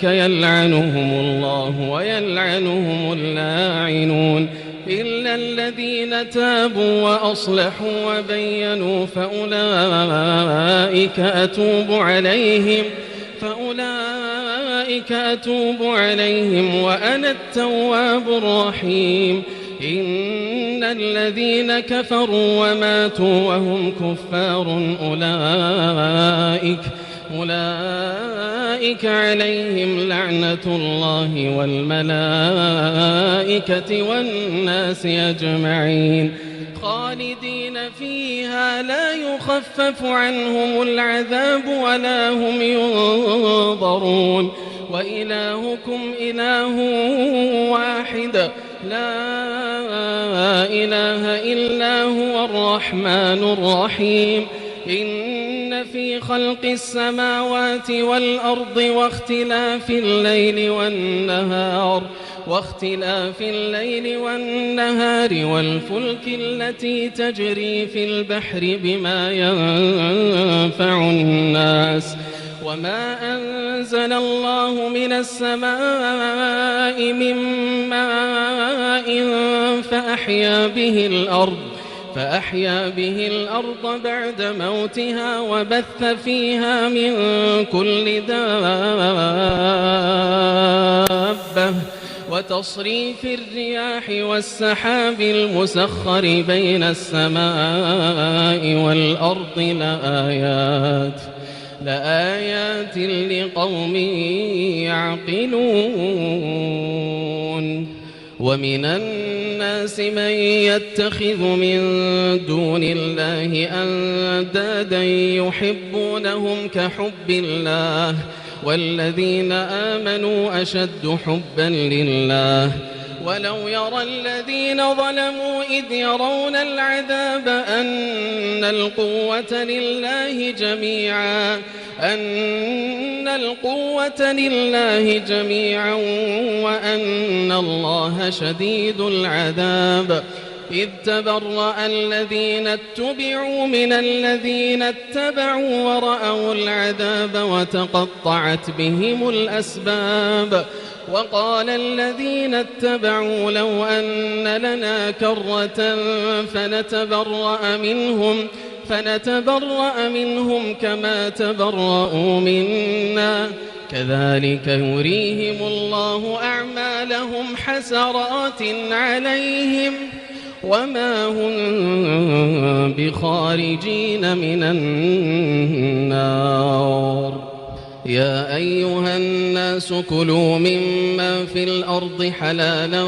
يلعنهم الله ويلعنهم اللاعنون إلا الذين تابوا وأصلحوا وبينوا فأولئك أتوب عليهم وأنا التواب الرحيم إن الذين كفروا وماتوا وهم كفار أولئك عليهم لعنة الله والملائكة والناس أجمعين خالدين فيها لا يخفف عنهم العذاب ولا هم ينظرون وإلهكم إله واحد لا إله إلا هو الرحمن الرحيم إن في خلق السماوات والأرض واختلاف الليل والنهار والفلك التي تجري في البحر بما ينفع الناس وما أنزل الله من السماء من ماء فأحيا به الأرض بعد موتها وبث فيها من كل دابة وتصريف الرياح والسحاب المسخر بين السماء والأرض لآيات لقوم يعقلون. ومن الناس من يتخذ من دون الله أندادا يحبونهم كحب الله والذين آمنوا أشد حبا لله ولو يرى الذين ظلموا إذ يرون العذاب أن القوة لله جميعا وأن الله شديد العذاب إذ تبرأ الذين اتبعوا من الذين اتبعوا ورأوا العذاب وتقطعت بهم الأسباب وقال الذين اتبعوا لو أن لنا كرة فنتبرأ منهم كما تبرأوا منا كذلك يريهم الله أعمالهم حسرات عليهم وما هم بخارجين من النار. يا أيها الناس كلوا مما في الأرض حلالا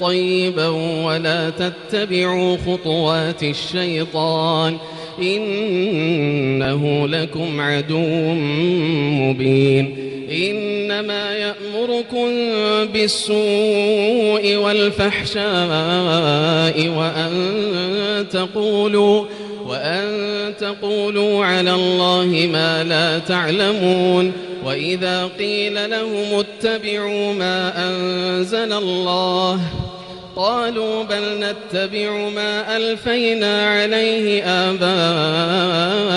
طيبا ولا تتبعوا خطوات الشيطان إنه لكم عدو مبين. إنما يأمركم بالسوء والفحشاء وأن تقولوا على الله ما لا تعلمون. وإذا قيل لهم اتبعوا ما أنزل الله قالوا بل نتبع ما ألفينا عليه آباءنا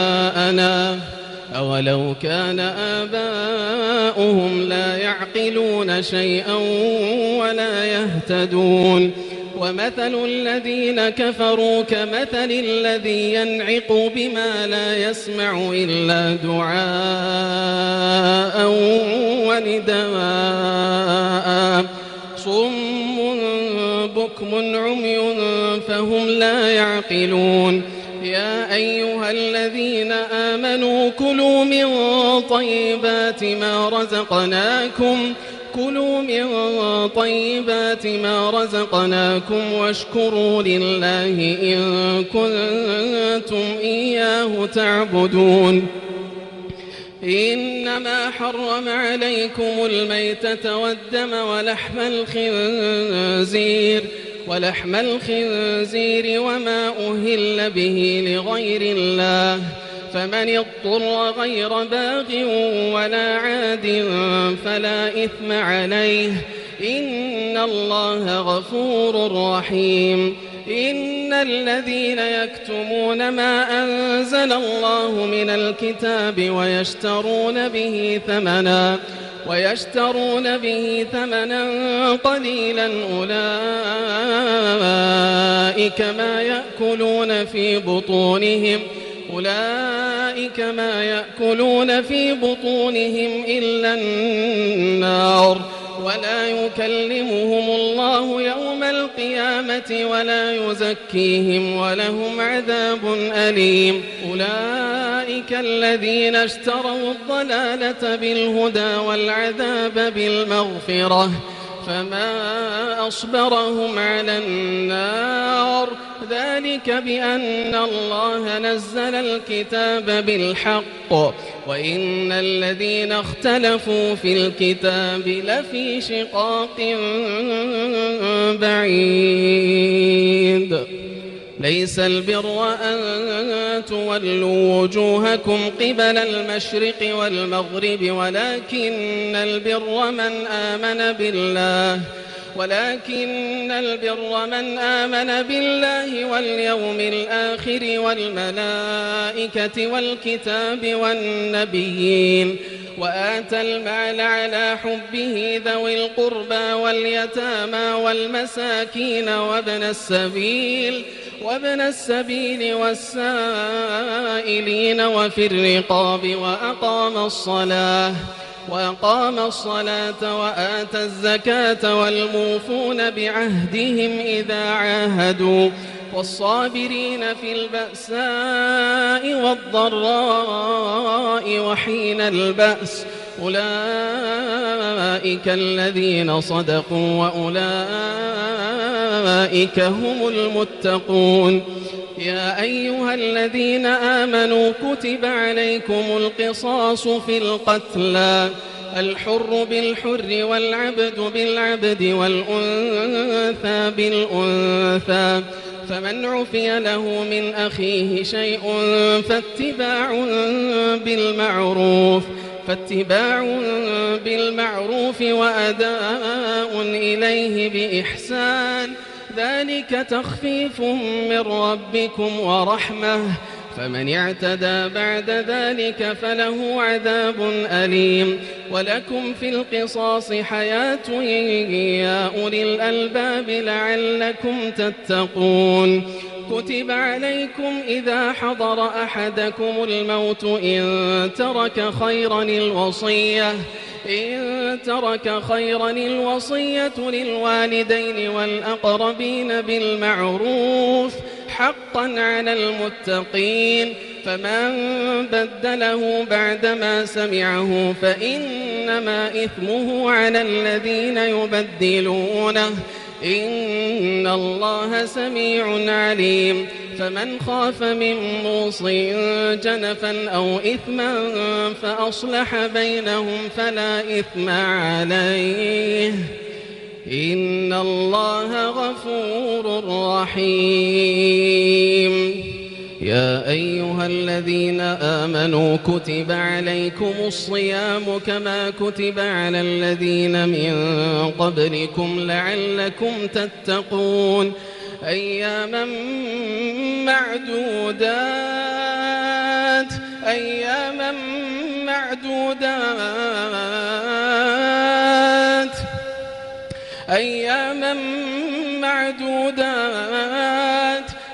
أولو كان آباؤهم لا يعقلون شيئا ولا يهتدون. ومثل الذين كفروا كمثل الذي ينعق بما لا يسمع إلا دعاء ونداء صم بكم عمي فهم لا يعقلون. يا أيها الذين آمنوا كلوا من طيبات ما رزقناكم واشكروا لله إن كنتم إياه تعبدون. إنما حرم عليكم الميتة والدم ولحم الخنزير وما أهل به لغير الله فمن اضطر غير باغ ولا عاد فلا إثم عليه إن الله غفور رحيم. إن الذين يكتمون ما أنزل الله من الكتاب ويشترون به ثمنا قليلا أولئك ما يأكلون في بطونهم إلا النار ولا يكلمهم الله يوم القيامة ولا يزكيهم ولهم عذاب أليم. أولئك الذين اشتروا الضلالة بالهدى والعذاب بالمغفرة فما أصبرهم على النار ذلك بأن الله نزل الكتاب بالحق وإن الذين اختلفوا في الكتاب لفي شقاق بعيد. ليس البر أن تولوا وجوهكم قبل المشرق والمغرب ولكن البر من آمن بالله واليوم الآخر والملائكة والكتاب والنبيين وآتى المال على حبه ذوي القربى واليتامى والمساكين وابن السبيل وابن السبيل والسائلين وفي الرقاب وأقام الصلاة وآتى الزكاة والموفون بعهدهم إذا عاهدوا والصابرين في البأساء والضراء وحين البأس أولئك الذين صدقوا وأولئك هم المتقون. يا أيها الذين آمنوا كتب عليكم القصاص في القتلى الحر بالحر والعبد بالعبد والأنثى بالأنثى فمن عفي له من أخيه شيء فاتباع بالمعروف وأداء إليه بإحسان ذلك تخفيف من ربكم ورحمة فمن اعتدى بعد ذلك فله عذاب أليم. ولكم في القصاص حياة يا أولي الألباب لعلكم تتقون. كتب عليكم إذا حضر أحدكم الموت إن ترك خيرا الوصية للوالدين والأقربين بالمعروف حقا على المتقين فمن بدله بعدما سمعه فإنما إثمه على الذين يبدلونه إن الله سميع عليم. فمن خاف من موص جنفا أو إثما فأصلح بينهم فلا إثم عليه إن الله غفور رحيم. يا أيها الذين آمنوا كتب عليكم الصيام كما كتب على الذين من قبلكم لعلكم تتقون أياما معدودات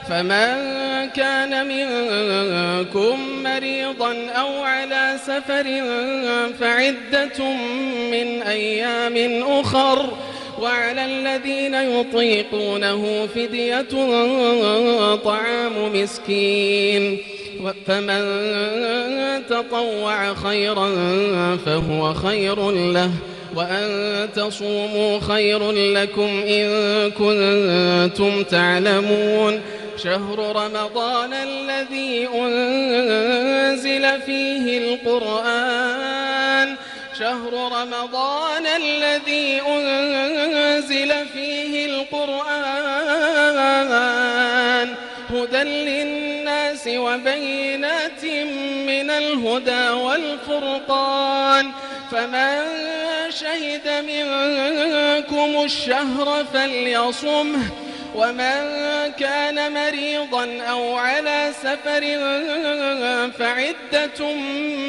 فمن كان منكم مريضا أو على سفر فعدة من أيام أخر وعلى الذين يطيقونه فدية طعام مسكين فمن تطوع خيرا فهو خير له وأن تصوموا خير لكم إن كنتم تعلمون. شهر رمضان الذي أنزل فيه القرآن هدى للناس وبينات من الهدى والفرقان فمن شهد منكم الشهر فليصمه ومن كان مريضا أو على سفر فعدة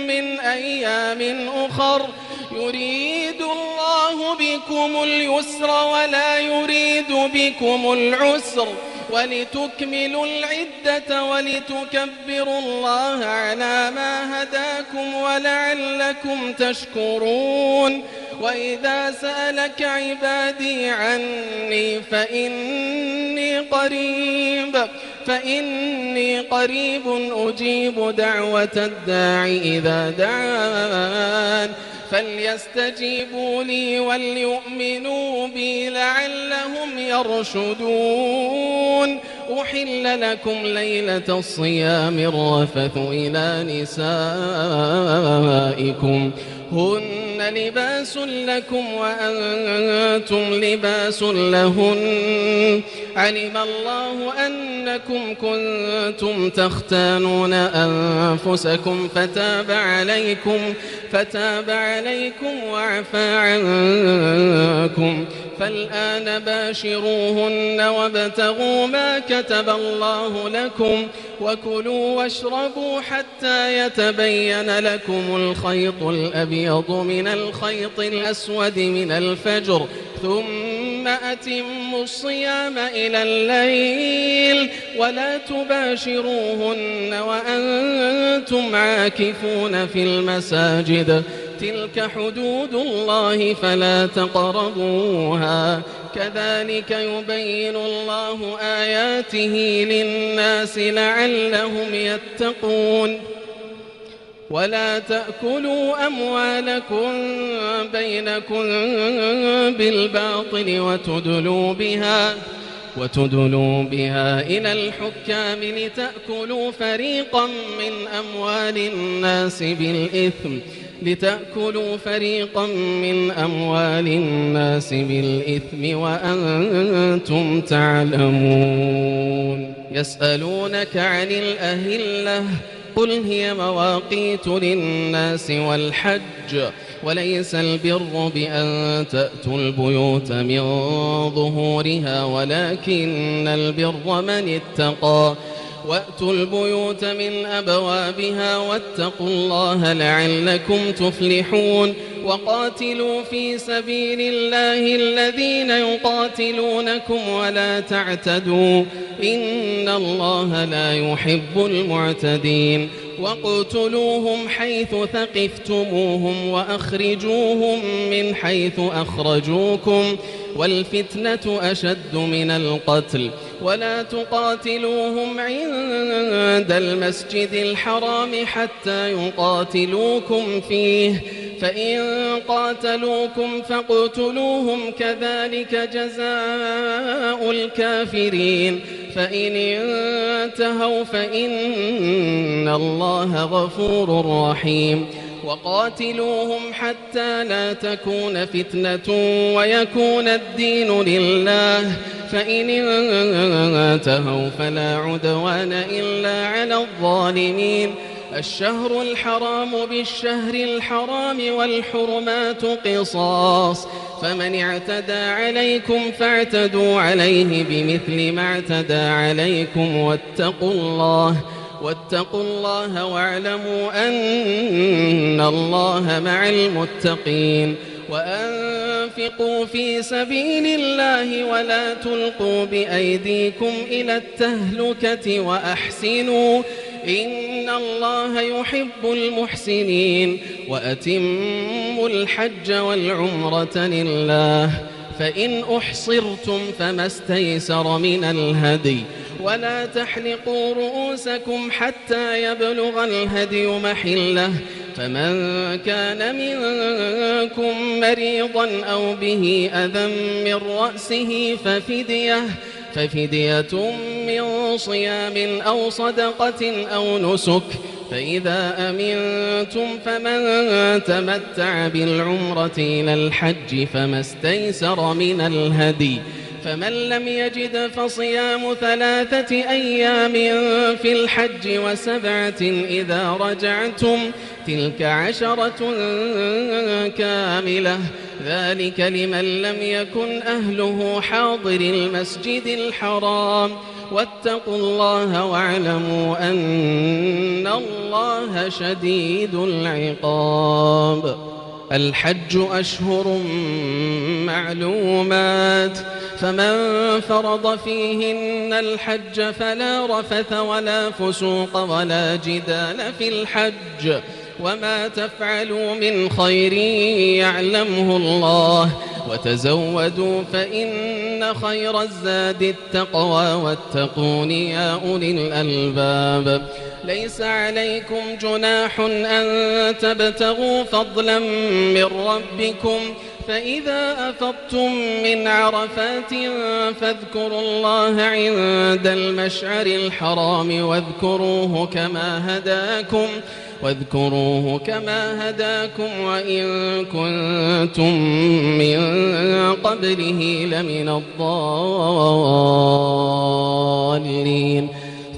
من أيام أخر يريد الله بكم اليسر ولا يريد بكم العسر ولتكملوا العدة ولتكبروا الله على ما هداكم ولعلكم تشكرون. وإذا سألك عبادي عني فإني قريب أجيب دعوة الداع إذا دعان فليستجيبوا لي وليؤمنوا بي لعلهم يرشدون. أحل لكم ليلة الصيام الرفث إلى نسائكم هن لباس لكم وأنتم لباس لهن علم الله أنكم كنتم تختانون أنفسكم فتاب عليكم وعفى عنكم فالآن باشروهن وابتغوا ما كتب الله لكم وكلوا واشربوا حتى يتبين لكم الخيط الأبيض من الخيط الأسود من الفجر ثم ثم أتموا الصيام إلى الليل ولا تباشروهن وأنتم عاكفون في المساجد تلك حدود الله فلا تقربوها كذلك يبين الله آياته للناس لعلهم يتقون ولا تأكلوا أموالكم بينكم بالباطل وتدلوا بها إلى الحكام لتأكلوا فريقا من أموال الناس بالإثم وأنتم تعلمون يسألونك عن الأهلة قل هي مواقيت للناس والحج وليس البر بأن تأتوا البيوت من ظهورها ولكن البر من اتقى وأتوا البيوت من أبوابها واتقوا الله لعلكم تفلحون وقاتلوا في سبيل الله الذين يقاتلونكم ولا تعتدوا إن الله لا يحب المعتدين واقتلوهم حيث ثقفتموهم وأخرجوهم من حيث أخرجوكم والفتنة أشد من القتل ولا تقاتلوهم عند المسجد الحرام حتى يقاتلوكم فيه فإن قاتلوكم فاقتلوهم كذلك جزاء الكافرين فإن انتهوا فإن الله غفور رحيم وقاتلوهم حتى لا تكون فتنة ويكون الدين لله فإن انتهوا فلا عدوان إلا على الظالمين الشهر الحرام بالشهر الحرام والحرمات قصاص فمن اعتدى عليكم فاعتدوا عليه بمثل ما اعتدى عليكم واتقوا الله واعلموا أن الله مع المتقين وأنفقوا في سبيل الله ولا تلقوا بأيديكم إلى التهلكة وأحسنوا إن الله يحب المحسنين وأتموا الحج والعمرة لله فإن أحصرتم فما استيسر من الهدي ولا تحلقوا رؤوسكم حتى يبلغ الهدي محله فمن كان منكم مريضا أو به أذى من رأسه ففدية من صيام أو صدقة أو نسك فإذا أمنتم فمن تمتع بالعمرة إلى الحج فما استيسر من الهدي فمن لم يجد فصيام 3 أيام في الحج و7 إذا رجعتم تلك 10 كاملة ذلك لمن لم يكن أهله حاضر المسجد الحرام واتقوا الله واعلموا أن الله شديد العقاب الحج أشهر معلومات فمن فرض فيهن الحج فلا رفث ولا فسوق ولا جدال في الحج وما تفعلوا من خير يعلمه الله وتزودوا فإن خير الزاد التقوى واتقون يا أولي الألباب ليس عليكم جناح أن تبتغوا فضلا من ربكم فإذا أفضتم من عرفات فاذكروا الله عند المشعر الحرام واذكروه كما هداكم وإن كنتم من قبله لمن الضالين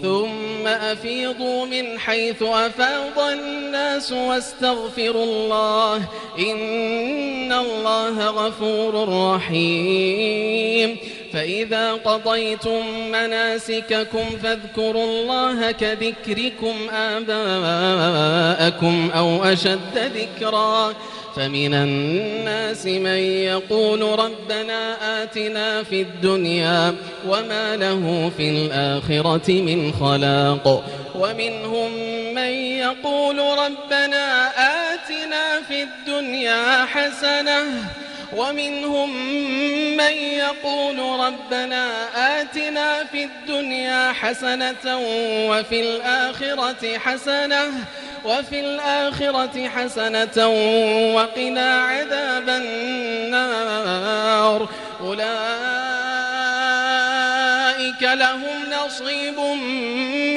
ثم أفيضوا من حيث أفاض الناس واستغفروا الله إن الله غفور رحيم فإذا قضيتم مناسككم فاذكروا الله كذكركم آباءكم أو أشد ذكرا فمن الناس من يقول ربنا آتنا في الدنيا وما له في الآخرة من خلاق ومنهم من يقول ربنا آتنا في الدنيا حسنة ومنهم من يقول ربنا آتنا في الدنيا حسنة وفي الآخرة حسنة وقنا عذاب النار أولئك لهم نصيب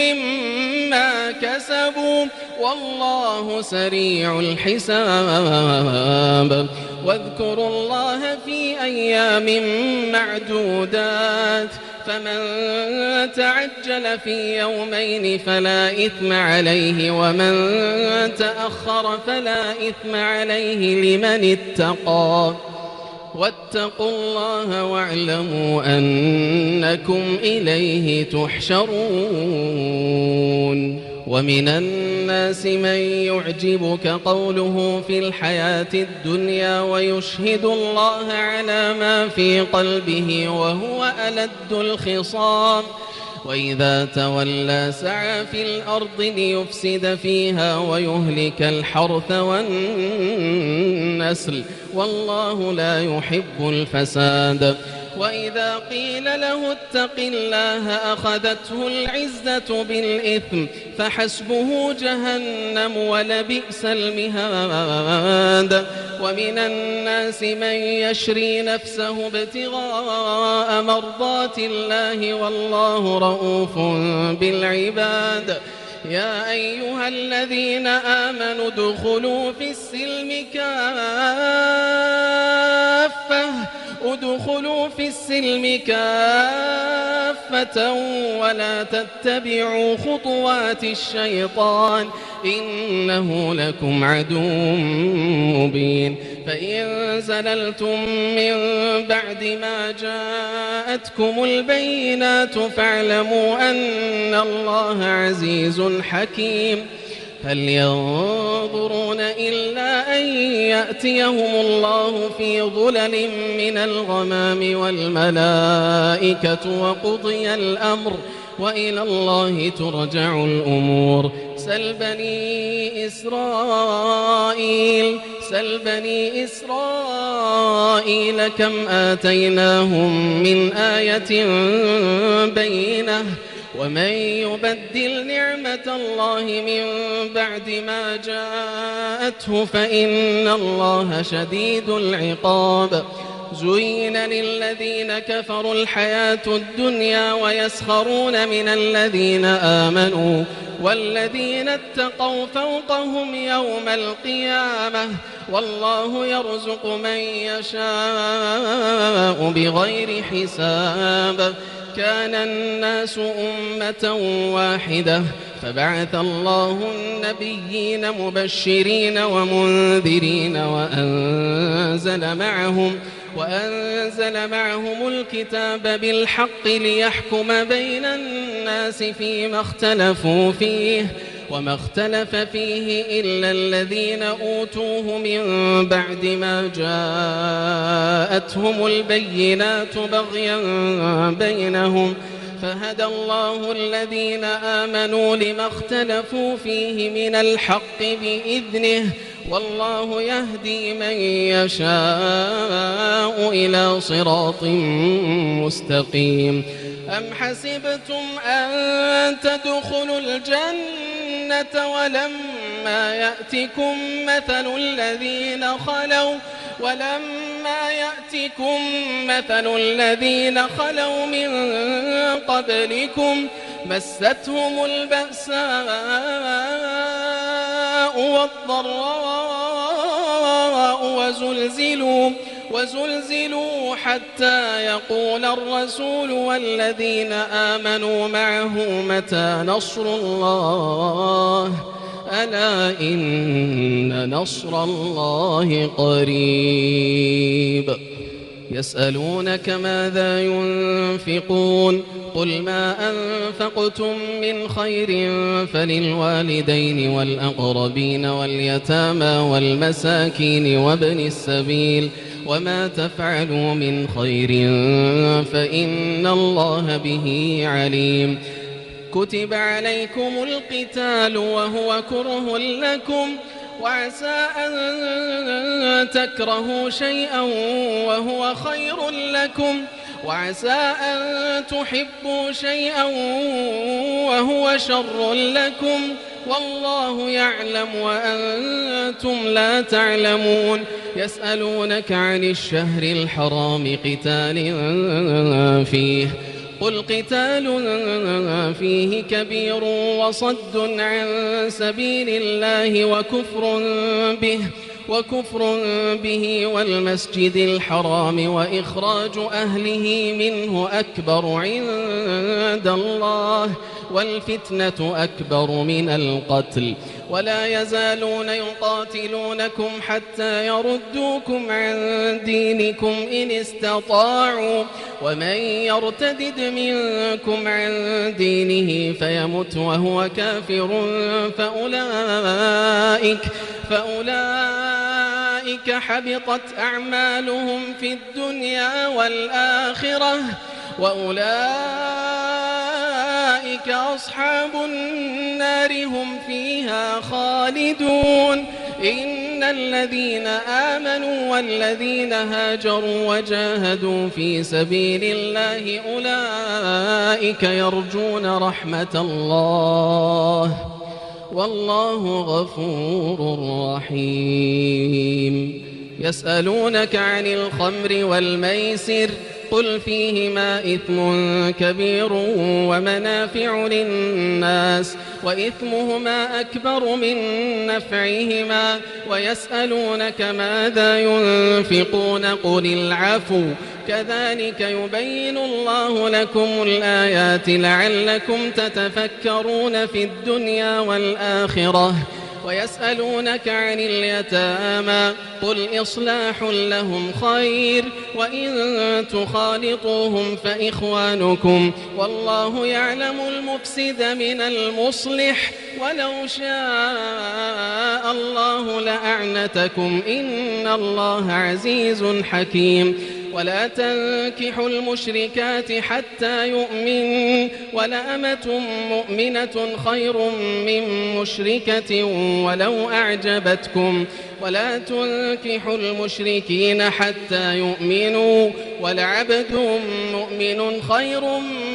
مما كسبوا والله سريع الحساب واذكروا الله في أيام معدودات فمن تعجل في يومين فلا إثم عليه ومن تأخر فلا إثم عليه لمن اتقى واتقوا الله واعلموا أنكم إليه تحشرون ومن الناس من يعجبك قوله في الحياة الدنيا ويشهد الله على ما في قلبه وهو ألد الخصام وإذا تولى سعى في الأرض ليفسد فيها ويهلك الحرث والنسل والله لا يحب الفساد وإذا قيل له اتق الله أخذته العزة بالإثم فحسبه جهنم ولبئس المهاد ومن الناس من يشري نفسه ابتغاء مرضات الله والله رؤوف بالعباد يا أيها الذين آمنوا ادخلوا في السلم كافة ولا تتبعوا خطوات الشيطان إنه لكم عدو مبين فإن زللتم من بعد ما جاءتكم البينات فاعلموا أن الله عزيز حكيم هل ينظرون إلا أن يأتيهم الله في ظلل من الغمام والملائكة وقضي الأمر وإلى الله ترجع الأمور سل بني إسرائيل كم آتيناهم من آية بينة ومن يبدل نعمة الله من بعد ما جاءته فإن الله شديد العقاب زين للذين كفروا الحياة الدنيا ويسخرون من الذين آمنوا والذين اتقوا فوقهم يوم القيامة والله يرزق من يشاء بغير حساب كان الناس أمة واحدة فبعث الله النبيين مبشرين ومنذرين وأنزل معهم الكتاب بالحق ليحكم بين الناس فيما اختلفوا فيه وما اختلف فيه إلا الذين أوتوه من بعد ما جاءتهم البينات بغيا بينهم فهدى الله الذين آمنوا لما اختلفوا فيه من الحق بإذنه والله يهدي من يشاء إلى صراط مستقيم أم حسبتم أن تدخلوا الجنة ولما يأتكم مثل الذين خلوا من قبلكم مستهم البأساء والضراء وزلزلوا حتى يقول الرسول والذين آمنوا معه متى نصر الله ألا إن نصر الله قريب يسألونك ماذا ينفقون قل ما أنفقتم من خير فللوالدين والأقربين واليتامى والمساكين وابن السبيل وما تفعلوا من خير فإن الله به عليم كتب عليكم القتال وهو كره لكم وعسى أن تكرهوا شيئا وهو خير لكم وعسى أن تحبوا شيئا وهو شر لكم والله يعلم وأنتم لا تعلمون يسألونك عن الشهر الحرام قتال فيه قل قتال فيه كبير وصد عن سبيل الله وكفر به والمسجد الحرام وإخراج أهله منه أكبر عند الله والفتنة أكبر من القتل ولا يزالون يقاتلونكم حتى يردوكم عن دينكم إن استطاعوا ومن يرتدد منكم عن دينه فيمت وهو كافر فأولئك حبطت أعمالهم في الدنيا والآخرة وأولئك أصحاب النار هم فيها خالدون إن الذين آمنوا والذين هاجروا وجاهدوا في سبيل الله أولئك يرجون رحمة الله والله غفور رحيم يسألونك عن الخمر والميسر قل فيهما إثم كبير ومنافع للناس وإثمهما أكبر من نفعهما ويسألونك ماذا ينفقون قل العفو كذلك يبين الله لكم الآيات لعلكم تتفكرون في الدنيا والآخرة ويسألونك عن اليتامى قل إصلاح لهم خير وإن تخالطوهم فإخوانكم والله يعلم المفسد من المصلح ولو شاء الله لأعنتكم إن الله عزيز حكيم ولا تنكحوا المشركات حتى يؤمنوا ولأمة مؤمنة خير من مشركة ولو أعجبتكم ولا تنكحوا المشركين حتى يؤمنوا ولعبد مؤمن خير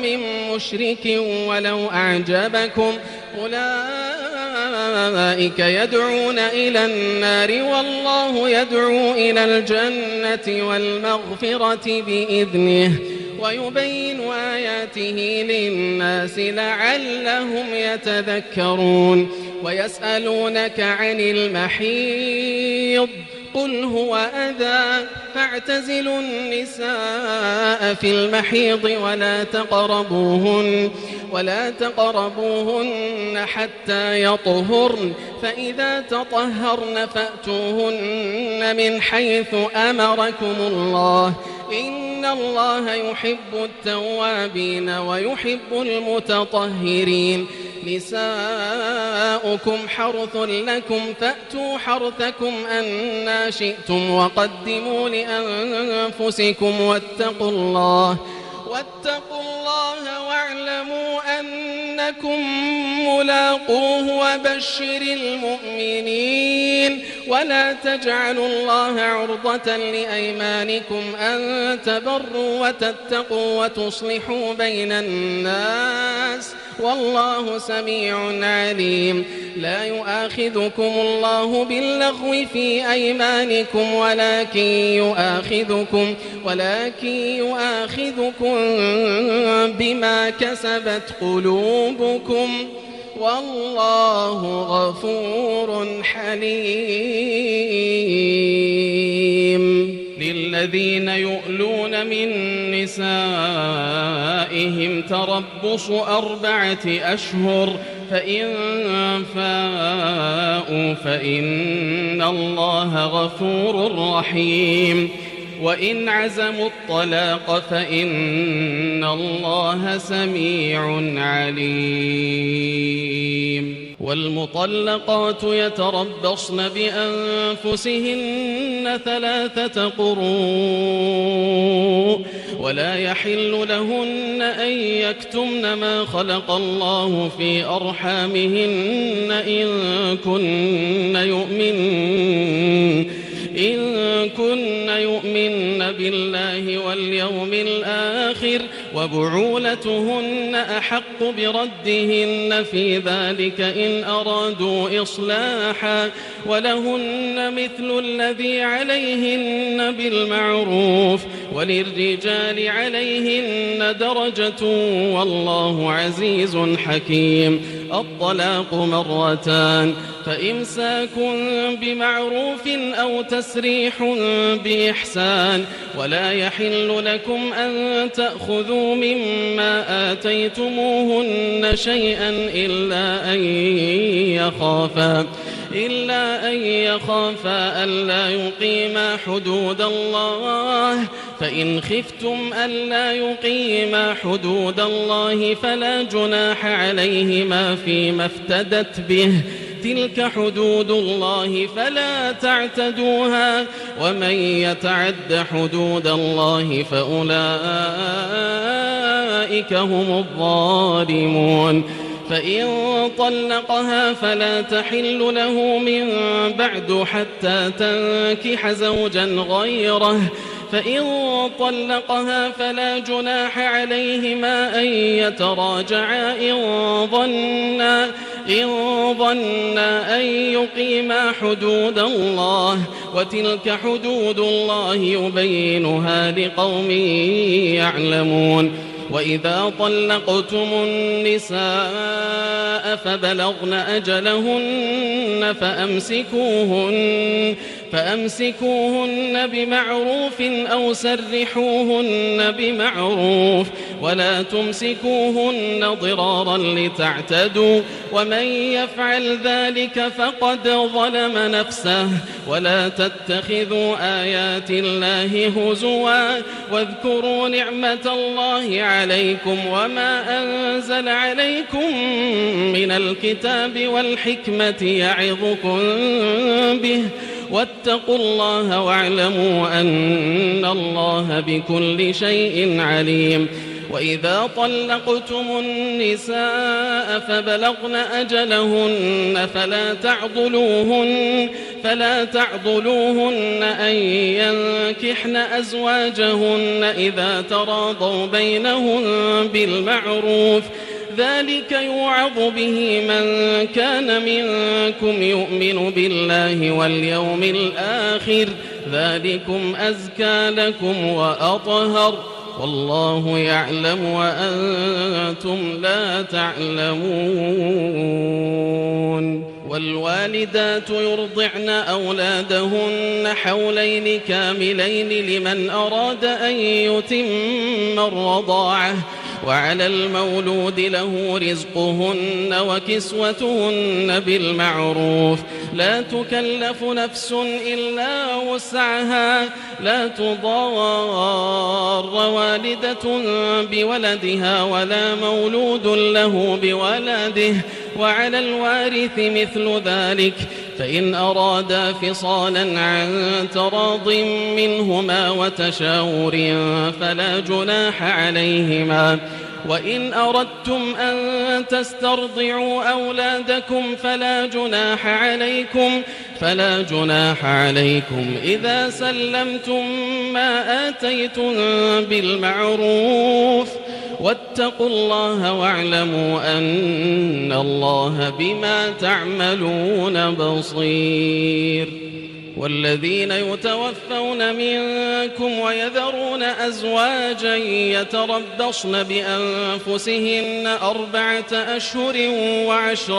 من مشرك ولو أعجبكم أولئك يدعون إلى النار والله يدعو إلى الجنة والمغفرة بإذنه ويبين آياته للناس لعلهم يتذكرون ويسألونك عن المحيض قل هو أذى فاعتزلوا النساء في المحيض ولا تقربوهن حتى يطهرن فإذا تطهرن فأتوهن من حيث أمركم الله إن الله يحب التوابين ويحب المتطهرين نساؤكم حرث لكم فأتوا حرثكم أنى شئتم وقدموا لأنفسكم واتقوا الله واعلموا أنكم ملاقوه وبشر المؤمنين ولا تجعلوا الله عرضة لأيمانكم أن تبروا وتتقوا وتصلحوا بين الناس والله سميع عليم لا يؤاخذكم الله باللغو في أيمانكم ولكن يؤاخذكم بما كسبت قلوبكم والله غفور حليم للذين يؤلون من نسائهم تربص 4 أشهر فإن فاءوا فإن الله غفور رحيم وإن عزموا الطلاق فإن الله سميع عليم. والمطلقات يتربصن بأنفسهن 3 قروء ولا يحل لهن أن يكتمن ما خلق الله في أرحامهن إن كن يؤمن بالله واليوم الآخر وبعولتهن أحق بردهن في ذلك إن أرادوا إصلاحا ولهن مثل الذي عليهن بالمعروف وللرجال عليهن درجة والله عزيز حكيم. الطلاق 2 فإمساك بمعروف أو تسريح بإحسان ولا يحل لكم أن تأخذوا مما آتيتموهن شيئا إلا أن يخافا ألا يقيما حدود الله فإن خفتم ألا يقيما حدود الله فلا جناح عليهما فيما افتدت به تلك حدود الله فلا تعتدوها ومن يتعد حدود الله فأولئك هم الظالمون. فإن طلقها فلا تحل له من بعد حتى تنكح زوجا غيره فإن طلقها فلا جناح عليهما أن يتراجعا إن ظنا أن يقيما حدود الله وتلك حدود الله يبينها لقوم يعلمون. وإذا طلقتم النساء فبلغن أجلهن فأمسكوهن بمعروف أو سرحوهن بمعروف ولا تمسكوهن ضرارا لتعتدوا ومن يفعل ذلك فقد ظلم نفسه. ولا تتخذوا آيات الله هزوا واذكروا نعمة الله عليكم وما أنزل عليكم من الكتاب والحكمة يعظكم به واتقوا الله واعلموا أن الله بكل شيء عليم. وإذا طلقتم النساء فبلغن أجلهن فلا تعضلوهن أن ينكحن أزواجهن إذا تراضوا بينهم بالمعروف ذلك يوعظ به من كان منكم يؤمن بالله واليوم الآخر ذلكم أزكى لكم وأطهر والله يعلم وأنتم لا تعلمون. والوالدات يرضعن أولادهن حولين كاملين لمن أراد أن يتم الرضاعة وعلى المولود له رزقهن وكسوتهن بالمعروف لا تكلف نفس إلا وسعها لا تضار والدة بولدها ولا مولود له بولده وعلى الوارث مثل ذلك فإن أرادا فصالا عن تراض منهما وتشاور فلا جناح عليهما. وإن أردتم أن تسترضعوا أولادكم فلا جناح عليكم إذا سلمتم ما آتيتم بالمعروف واتقوا الله واعلموا أن الله بما تعملون بصير. والذين يتوفون منكم ويذرون أزواجا يتربصن بأنفسهن 4 أشهر و10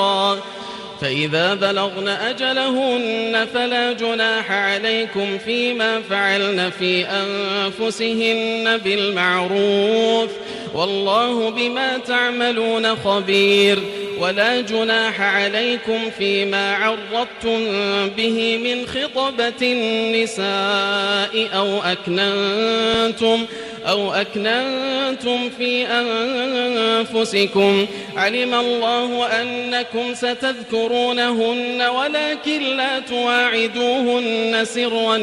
فإذا بلغن أجلهن فلا جناح عليكم فيما فعلن في أنفسهن بالمعروف والله بما تعملون خبير. ولا جناح عليكم فيما عرضتم به من خطبة النساء أو أكننتم في أنفسكم علم الله أنكم ستذكرونهن ولكن لا تواعدوهن سرا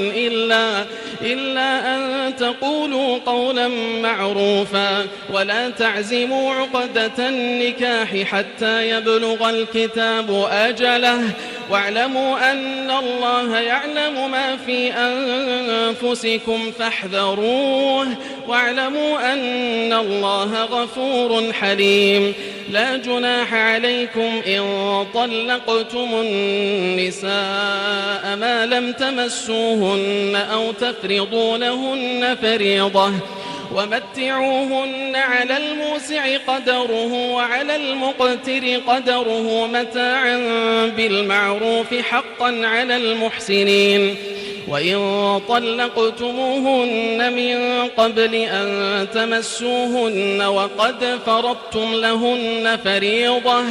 إلا أن تقولوا قولا معروفا ولا تعزموا عقدة النكاح حتى يبلغ الكتاب أجله واعلموا أن الله يعلم ما في أنفسكم فاحذروه واعلموا أن الله غفور حليم لا جناح عليكم إن طلقتم النساء ما لم تمسوهن أو تفرضوا لهن فريضة ومتعوهن على الموسع قدره وعلى المقتر قدره متاعا بالمعروف حقا على المحسنين وإن طلقتموهن من قبل أن تمسوهن وقد فرضتم لهن فريضة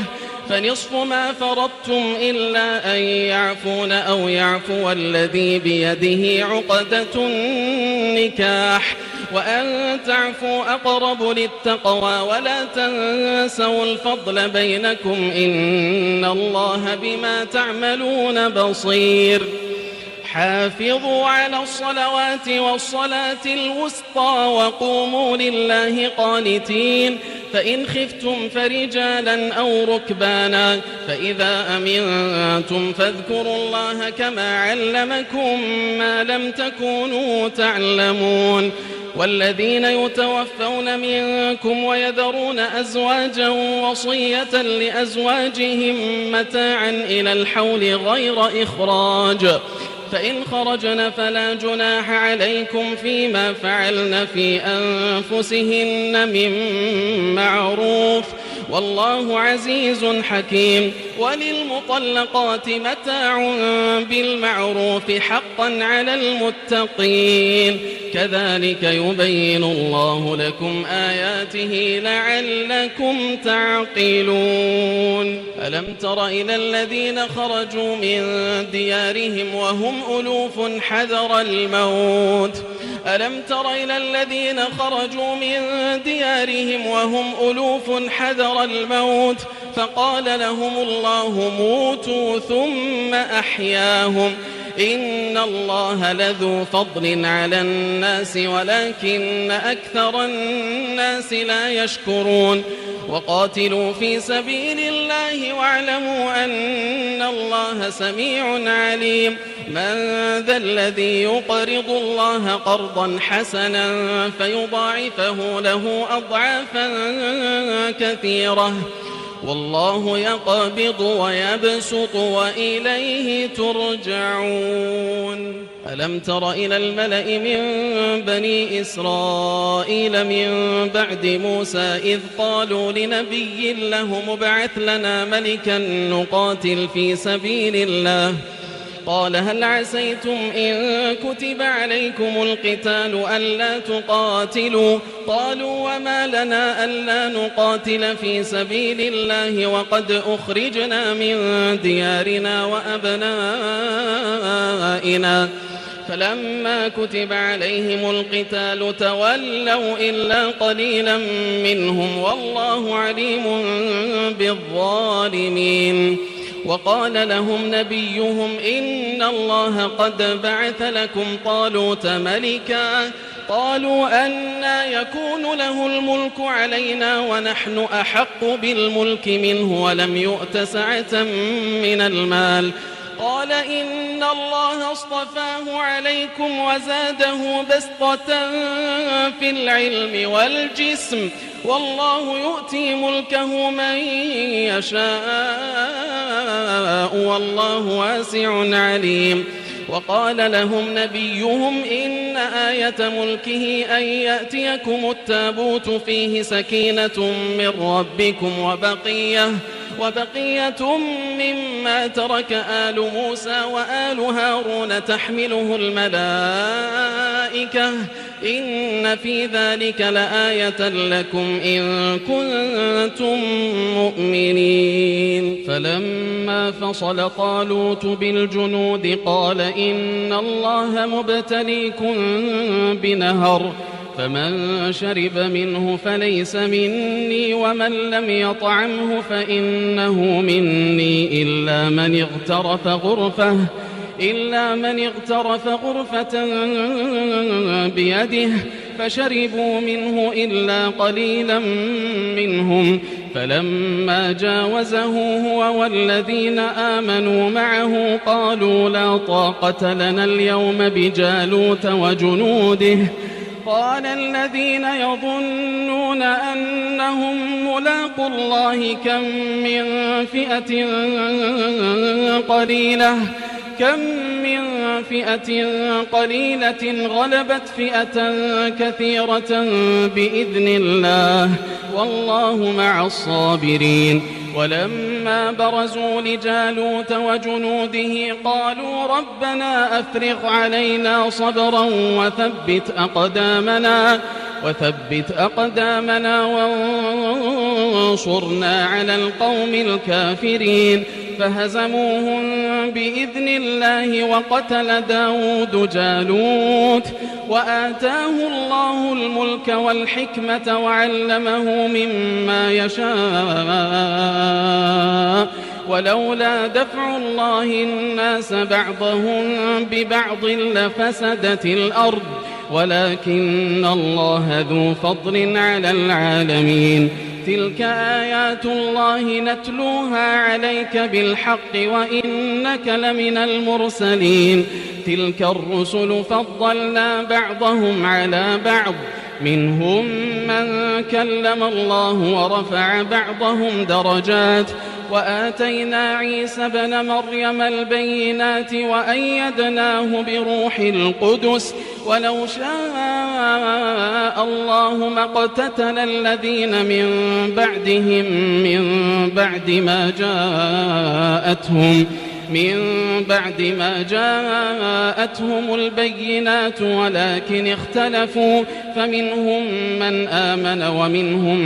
فنصف ما فرضتم إلا أن يعفون أو يعفو الذي بيده عقدة النكاح وأن تعفوا أقرب للتقوى ولا تنسوا الفضل بينكم إن الله بما تعملون بصير حافظوا على الصلوات والصلاة الوسطى وقوموا لله قانتين فإن خفتم فرجالا أو ركبانا فإذا أمنتم فاذكروا الله كما علمكم ما لم تكونوا تعلمون والذين يتوفون منكم ويذرون أزواجا وصية لأزواجهم متاعا إلى الحول غير إخراج فإن خرجن فلا جناح عليكم فيما فعلن في أنفسهن من معروف والله عزيز حكيم وللمطلقات متاع بالمعروف حقا على المتقين كذلك يبين الله لكم آياته لعلكم تعقلون ألم تر إلى الذين خرجوا من ديارهم وهم ألوف حذر الموت ألم تر إلى الذين خرجوا من ديارهم وهم ألوف حذر الموت فقال لهم الله موتوا ثم أحياهم إن الله لذو فضل على الناس ولكن أكثر الناس لا يشكرون وقاتلوا في سبيل الله واعلموا أن الله سميع عليم من ذا الذي يقرض الله قرضا حسنا فيضاعفه له أضعافا كثيرة والله يقبض ويبسط وإليه ترجعون ألم تر إلى الملأ من بني إسرائيل من بعد موسى إذ قالوا لنبي له مبعث لنا ملكا نقاتل في سبيل الله قال هل عسيتم إن كتب عليكم القتال ألا تقاتلوا قالوا وما لنا ألا نقاتل في سبيل الله وقد أخرجنا من ديارنا وأبنائنا فلما كتب عليهم القتال تولوا إلا قليلا منهم والله عليم بالظالمين وقال لهم نبيهم إن الله قد بعث لكم طالوت ملكا قالوا أنى يكون له الملك علينا ونحن أحق بالملك منه ولم يؤت سعة من المال قال إن الله اصطفاه عليكم وزاده بسطة في العلم والجسم والله يؤتي ملكه من يشاء والله واسع عليم وقال لهم نبيهم إن آية ملكه أن يأتيكم التابوت فيه سكينة من ربكم وبقية مما ترك آل موسى وآل هارون تحمله الملائكة الملائكة إن في ذلك لآية لكم إن كنتم مؤمنين فلما فصل طالوت بالجنود قال إن الله مبتليكم بنهر فمن شرب منه فليس مني ومن لم يطعمه فإنه مني إلا من اغترف غرفة بيده فشربوا منه إلا قليلا منهم فلما جاوزه هو والذين آمنوا معه قالوا لا طاقة لنا اليوم بجالوت وجنوده قال الذين يظنون أنهم ملاقو الله كم من فئة قليلة غلبت فئة كثيرة بإذن الله والله مع الصابرين ولما برزوا لجالوت وجنوده قالوا ربنا أفرغ علينا صبرا وثبت أقدامنا وانصرنا على القوم الكافرين فهزموهم بإذن الله وقتل داود جالوت وآتاه الله الملك والحكمة وعلمه مما يشاء ولولا دفع الله الناس بعضهم ببعض لفسدت الأرض ولكن الله ذو فضل على العالمين تلك آيات الله نتلوها عليك بالحق وإنك لمن المرسلين تلك الرسل فضلنا بعضهم على بعض منهم من كلم الله ورفع بعضهم درجات وآتينا عيسى ابن مريم البينات وأيدناه بروح القدس ولو شاء الله ما اقتتل الذين من بعدهم من بعد ما جاءتهم البينات ولكن اختلفوا فمنهم من آمن ومنهم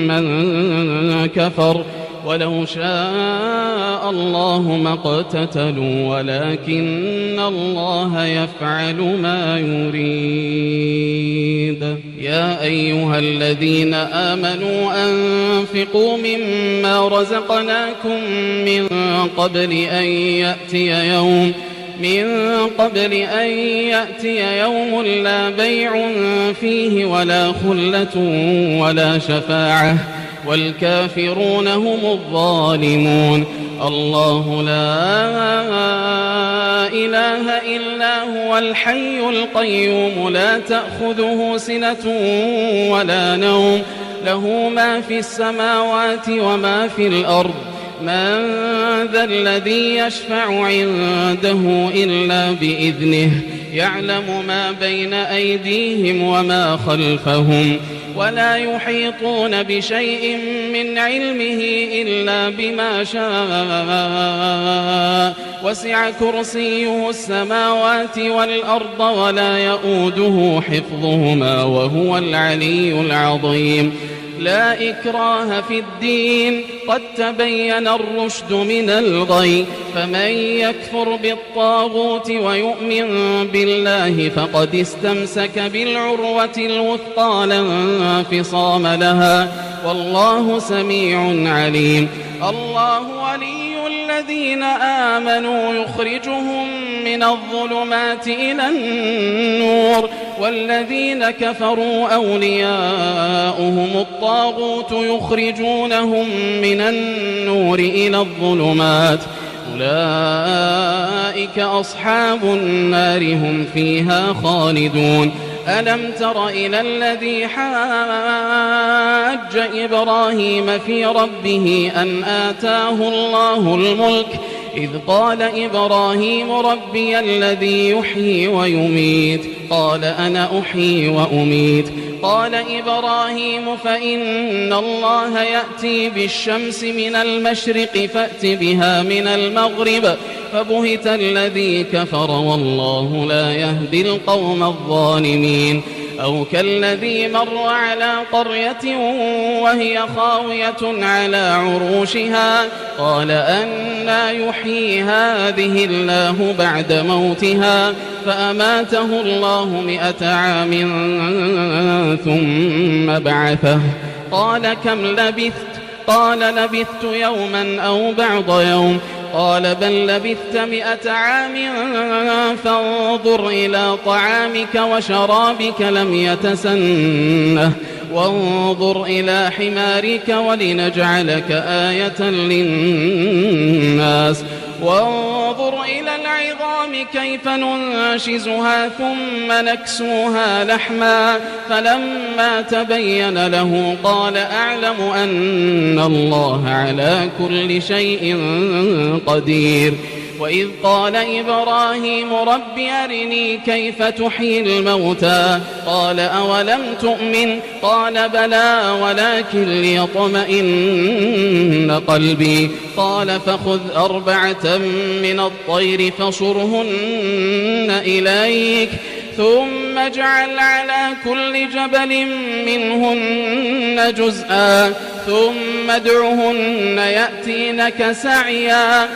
من كفر ولو شاء الله ما اقتتلوا ولكن الله يفعل ما يريد يا أيها الذين آمنوا أنفقوا مما رزقناكم من قبل أن يأتي يوم لا بيع فيه ولا خلة ولا شفاعة والكافرون هم الظالمون الله لا إله إلا هو الحي القيوم لا تأخذه سنة ولا نوم له ما في السماوات وما في الأرض من ذا الذي يشفع عنده إلا بإذنه يعلم ما بين أيديهم وما خلفهم ولا يحيطون بشيء من علمه إلا بما شاء وسع كرسيه السماوات والأرض ولا يؤوده حفظهما وهو العلي العظيم لا إكراه في الدين قد تبين الرشد من الغي فمن يكفر بالطاغوت ويؤمن بالله فقد استمسك بالعروة الوثقى لا انفصام لها والله سميع عليم الله ولي الذين آمنوا يخرجهم من الظلمات إلى النور والذين كفروا أولياؤهم الطاغوت يخرجونهم من النور إلى الظلمات أولئك أصحاب النار هم فيها خالدون ألم تر إلى الذي حاج إبراهيم في ربه أن آتاه الله الملك إذ قال إبراهيم ربي الذي يحيي ويميت قال أنا أحيي وأميت قال إبراهيم فإن الله يأتي بالشمس من المشرق فأت بها من المغرب فبهت الذي كفر والله لا يهدي القوم الظالمين أو كالذي مر على قرية وهي خاوية على عروشها قال أنى يحيي هذه الله بعد موتها فأماته الله 100 عام ثم بعثه قال كم لبثت قال لبثت يوما أو بعض يوم قال بل لبثت 100 عام فانظر إلى طعامك وشرابك لم يتسنه وانظر إلى حمارك ولنجعلك آية للناس وانظر إلى العظام كيف ننشزها ثم نكسوها لحما فلما تبين له قال أعلم أن الله على كل شيء قدير وإذ قال إبراهيم رب أرني كيف تحيي الموتى قال أولم تؤمن قال بلى ولكن ليطمئن قلبي قال فخذ 4 من الطير فصرهن إليك ثم اجعل على كل جبل منهن جزءا ثم ادعهن يأتينك سعيا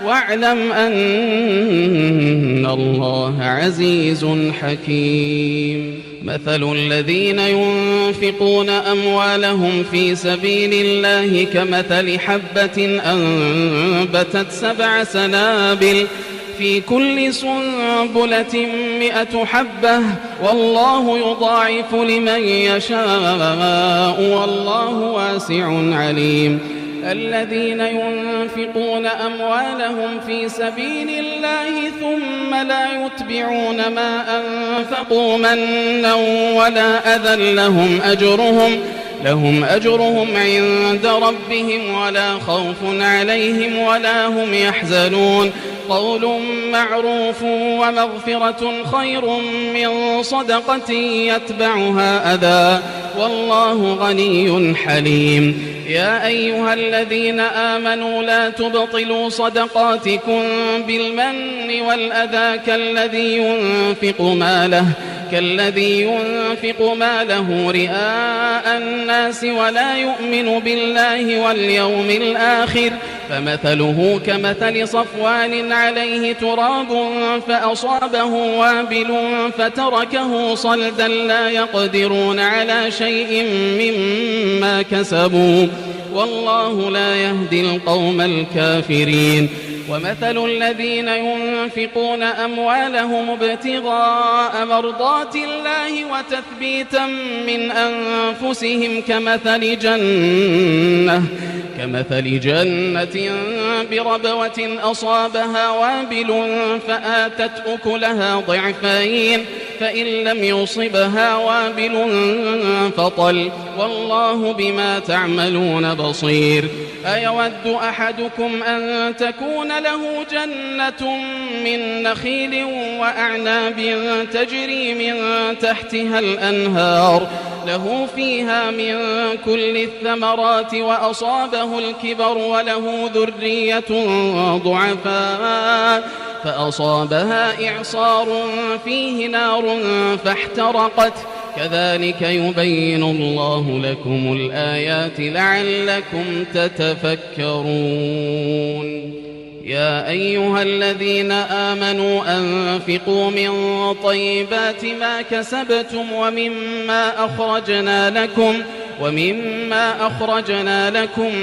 واعلم أن الله عزيز حكيم مثل الذين ينفقون أموالهم في سبيل الله كمثل حبة أنبتت 7 سنابل في كل سنبلة 100 حبة والله يضاعف لمن يشاء والله واسع عليم الذين ينفقون أموالهم في سبيل الله ثم لا يتبعون ما أنفقوا منا ولا أذى لهم أجرهم عند ربهم ولا خوف عليهم ولا هم يحزنون قول معروف ومغفرة خير من صدقة يتبعها أذى والله غني حليم يا أيها الذين آمنوا لا تبطلوا صدقاتكم بالمن والأذى كالذي ينفق ماله رئاء الناس ولا يؤمن بالله واليوم الآخر فمثله كمثل صفوان عليه تراب فأصابه وابل فتركه صلدا لا يقدرون على شيء مما كسبوا والله لا يهدي القوم الكافرين ومثل الذين ينفقون أموالهم ابتغاء مرضات الله وتثبيتا من أنفسهم كمثل جنة بربوة أصابها وابل فآتت أكلها ضعفين فإن لم يصبها وابل فطل والله بما تعملون بصير أيود أحدكم أن تكون له جنة من نخيل وأعناب تجري من تحتها الأنهار له فيها من كل الثمرات وأصابه الكبر وله ذرية ضعفاء فأصابها إعصار فيه نار فاحترقت كذلك يبين الله لكم الآيات لعلكم تتفكرون يا أيها الذين آمنوا أنفقوا من طيبات ما كسبتم ومما أخرجنا لكم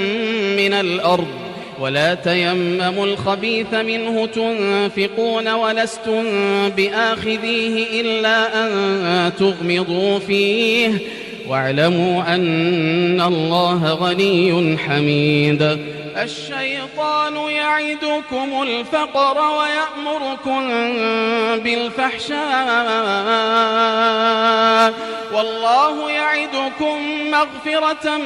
من الأرض ولا تيمموا الخبيث منه تنفقون ولستم بآخذيه إلا أن تغمضوا فيه واعلموا أن الله غني حميد الشيطان يعدكم الفقر ويأمركم بالفحشاء والله يعدكم مغفرة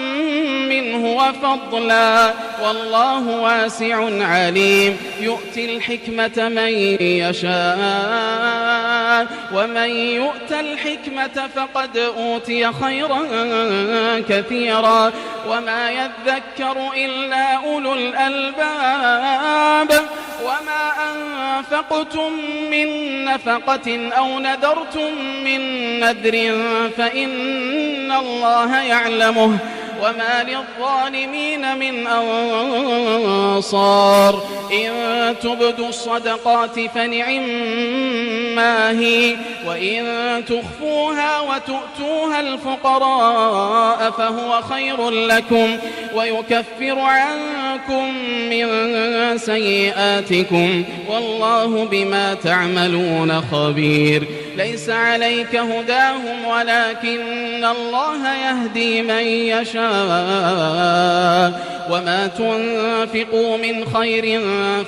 منه وفضلا والله واسع عليم يؤتي الحكمة من يشاء ومن يؤت الحكمة فقد أوتي خيرا كثيرا وما يذكر إلا أولو الألباب وما أنفقتم من نفقة أو نذرتم من نذر فإن الله يعلمه وما للظالمين من أنصار إن تبدوا الصدقات فنعما هي وإن تخفوها وتؤتوها الفقراء فهو خير لكم ويكفر عنكم من سيئاتكم والله بما تعملون خبير ليس عليك هداهم ولكن الله يهدي من يشاء وما تنفقوا من خير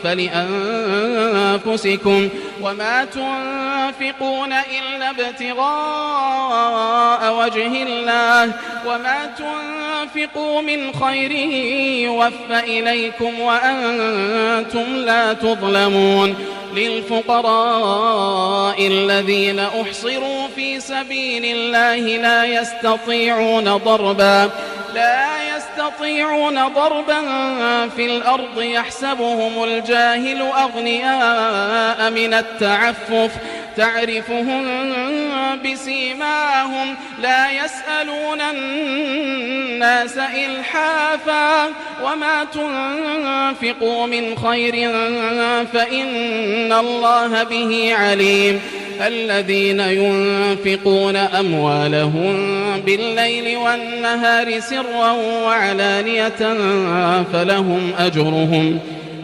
فلأنفسكم وما تنفقون إلا ابتغاء وجه الله وما تنفقوا من خير يوفى إليكم وأنتم لا تظلمون للفقراء الذين أحصروا في سبيل الله لا يستطيعون ضربا في الأرض يحسبهم الجاهل أغنياء من التعفف تعرفهم بسيماهم لا يسألون الناس إلحافا وما تنفقوا من خير فإن الله به عليم الذين ينفقون أموالهم بالليل والنهار سرا وعلانية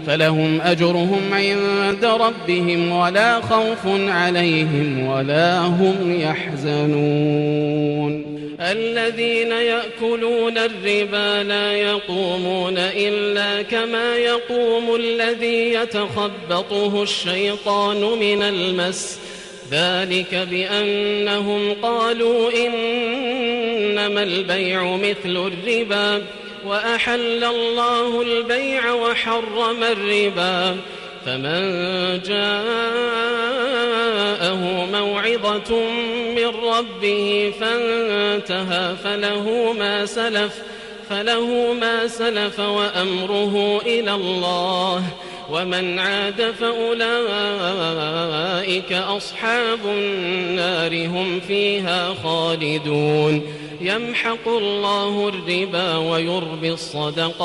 فلهم أجرهم عند ربهم ولا خوف عليهم ولا هم يحزنون الذين يأكلون الربا لا يقومون إلا كما يقوم الذي يتخبطه الشيطان من المس ذلك بأنهم قالوا إنما البيع مثل الربا وأحل الله البيع وحرم الربا فمن جاءه موعظة من ربه فانتهى فله ما سلف وأمره إلى الله ومن عاد فأولئك أصحاب النار هم فيها خالدون يمحق الله الربا ويربي الصدقات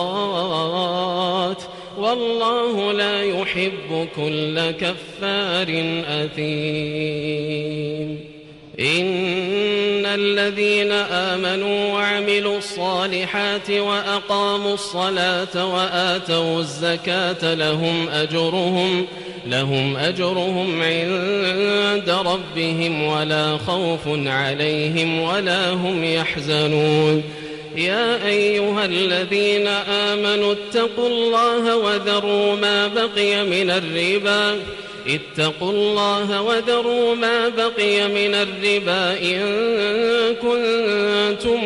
والله لا يحب كل كفار أثيم إن الذين آمنوا وعملوا الصالحات وأقاموا الصلاة وآتوا الزكاة لهم أجرهم عند ربهم ولا خوف عليهم ولا هم يحزنون يا أيها الذين آمنوا اتقوا الله وذروا ما بقي من الربا إن كنتم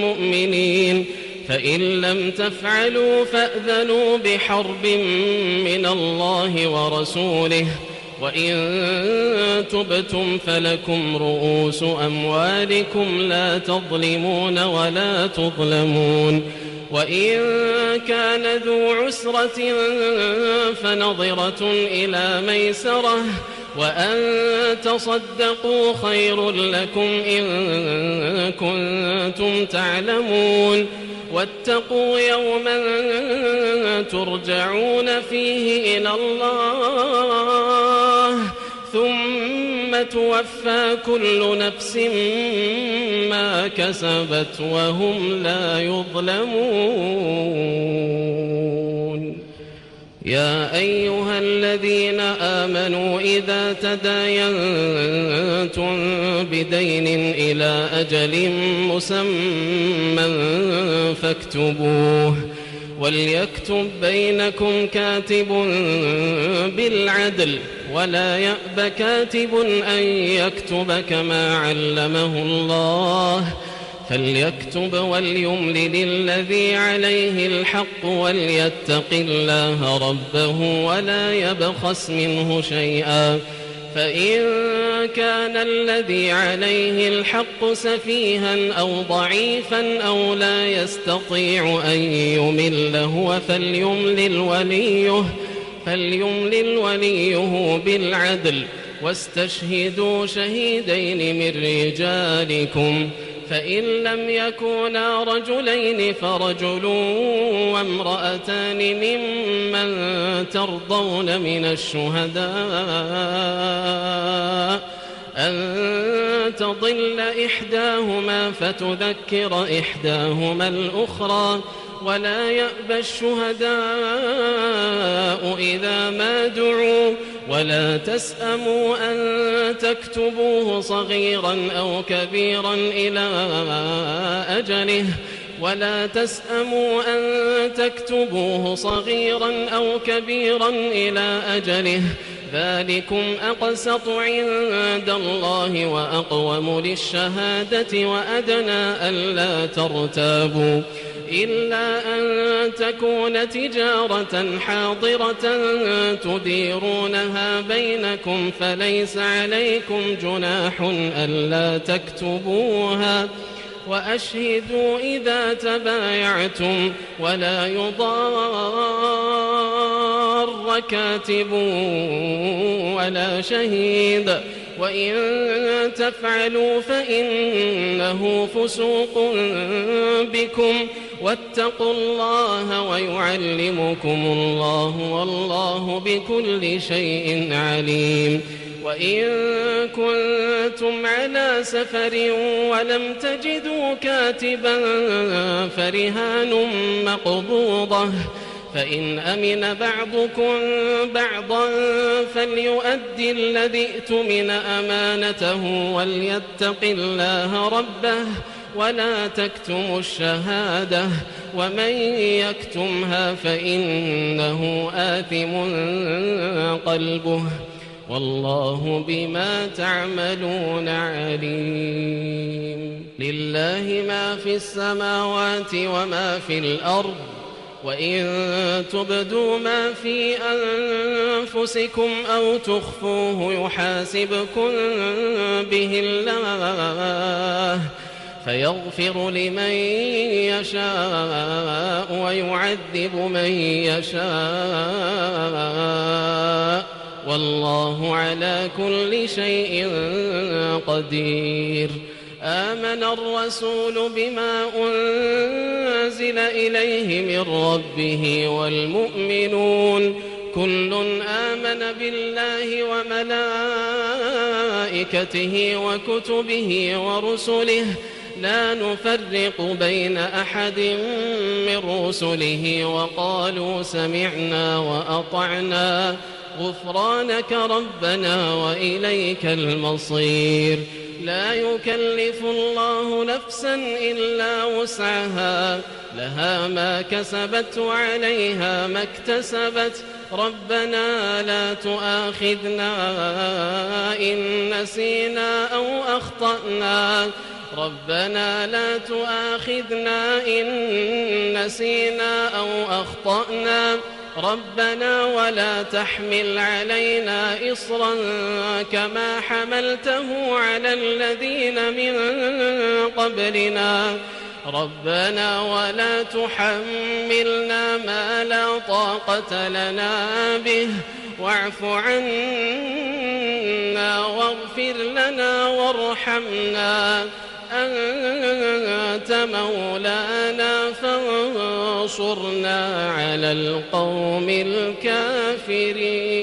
مؤمنين فإن لم تفعلوا فأذنوا بحرب من الله ورسوله وإن تبتم فلكم رؤوس أموالكم لا تظلمون ولا تظلمون وإن كان ذو عسرة فنظرة إلى ميسرة وأن تصدقوا خير لكم إن كنتم تعلمون واتقوا يوما ترجعون فيه إلى الله ثم توفى كل نفس ما كسبت وهم لا يظلمون يا أيها الذين آمنوا إذا تداينتم بدين إلى أجل مسمى فاكتبوه وليكتب بينكم كاتب بالعدل ولا يأب كاتب أن يكتب كما علمه الله فليكتب وليملل الذي عليه الحق وليتق الله ربه ولا يبخس منه شيئا فإن كان الذي عليه الحق سفيها أو ضعيفا أو لا يستطيع أن يمل هو فليملل وليه بالعدل واستشهدوا شهيدين من رجالكم فإن لم يكونا رجلين فرجل وامرأتان ممن ترضون من الشهداء أن تضل إحداهما فتذكر إحداهما الأخرى ولا يأبى الشهداء إذا ما دعوا ولا تسأموا أن تكتبوه صغيرا أو كبيرا إلى أجله ذلكم أقسط عند الله وأقوم للشهادة وأدنى ألا ترتابوا إلا أن تكون تجارة حاضرة تديرونها بينكم فليس عليكم جناح ألا تكتبوها وأشهدوا إذا تبايعتم ولا يضار كاتب ولا شهيد وإن تفعلوا فإنه فسوق بكم واتقوا الله ويعلمكم الله والله بكل شيء عليم وإن كنتم على سفر ولم تجدوا كاتبا فرهان مقبوضة فإن أمن بعضكم بعضا فليؤدي الذي اؤتمن أمانته وليتق الله ربه ولا تكتموا الشهادة ومن يكتمها فإنه آثم قلبه والله بما تعملون عليم لله ما في السماوات وما في الأرض وإن تبدوا ما في أنفسكم أو تخفوه يحاسبكم به الله فيغفر لمن يشاء ويعذب من يشاء والله على كل شيء قدير آمن الرسول بما أنزل إليه من ربه والمؤمنون كل آمن بالله وملائكته وكتبه ورسله لا نفرق بين أحد من رسله وقالوا سمعنا وأطعنا غفرانك ربنا وإليك المصير لا يكلف الله نفسا إلا وسعها لها ما كسبت وعليها ما اكتسبت ربنا لا تؤاخذنا إن نسينا أو أخطأنا ربنا لا تؤاخذنا إن نسينا أو أخطأنا ربنا ولا تحمل علينا إصرا كما حملته على الذين من قبلنا ربنا ولا تحملنا ما لا طاقة لنا به واعف عنا واغفر لنا وارحمنا أنت مولانا فانصرنا على القوم الكافرين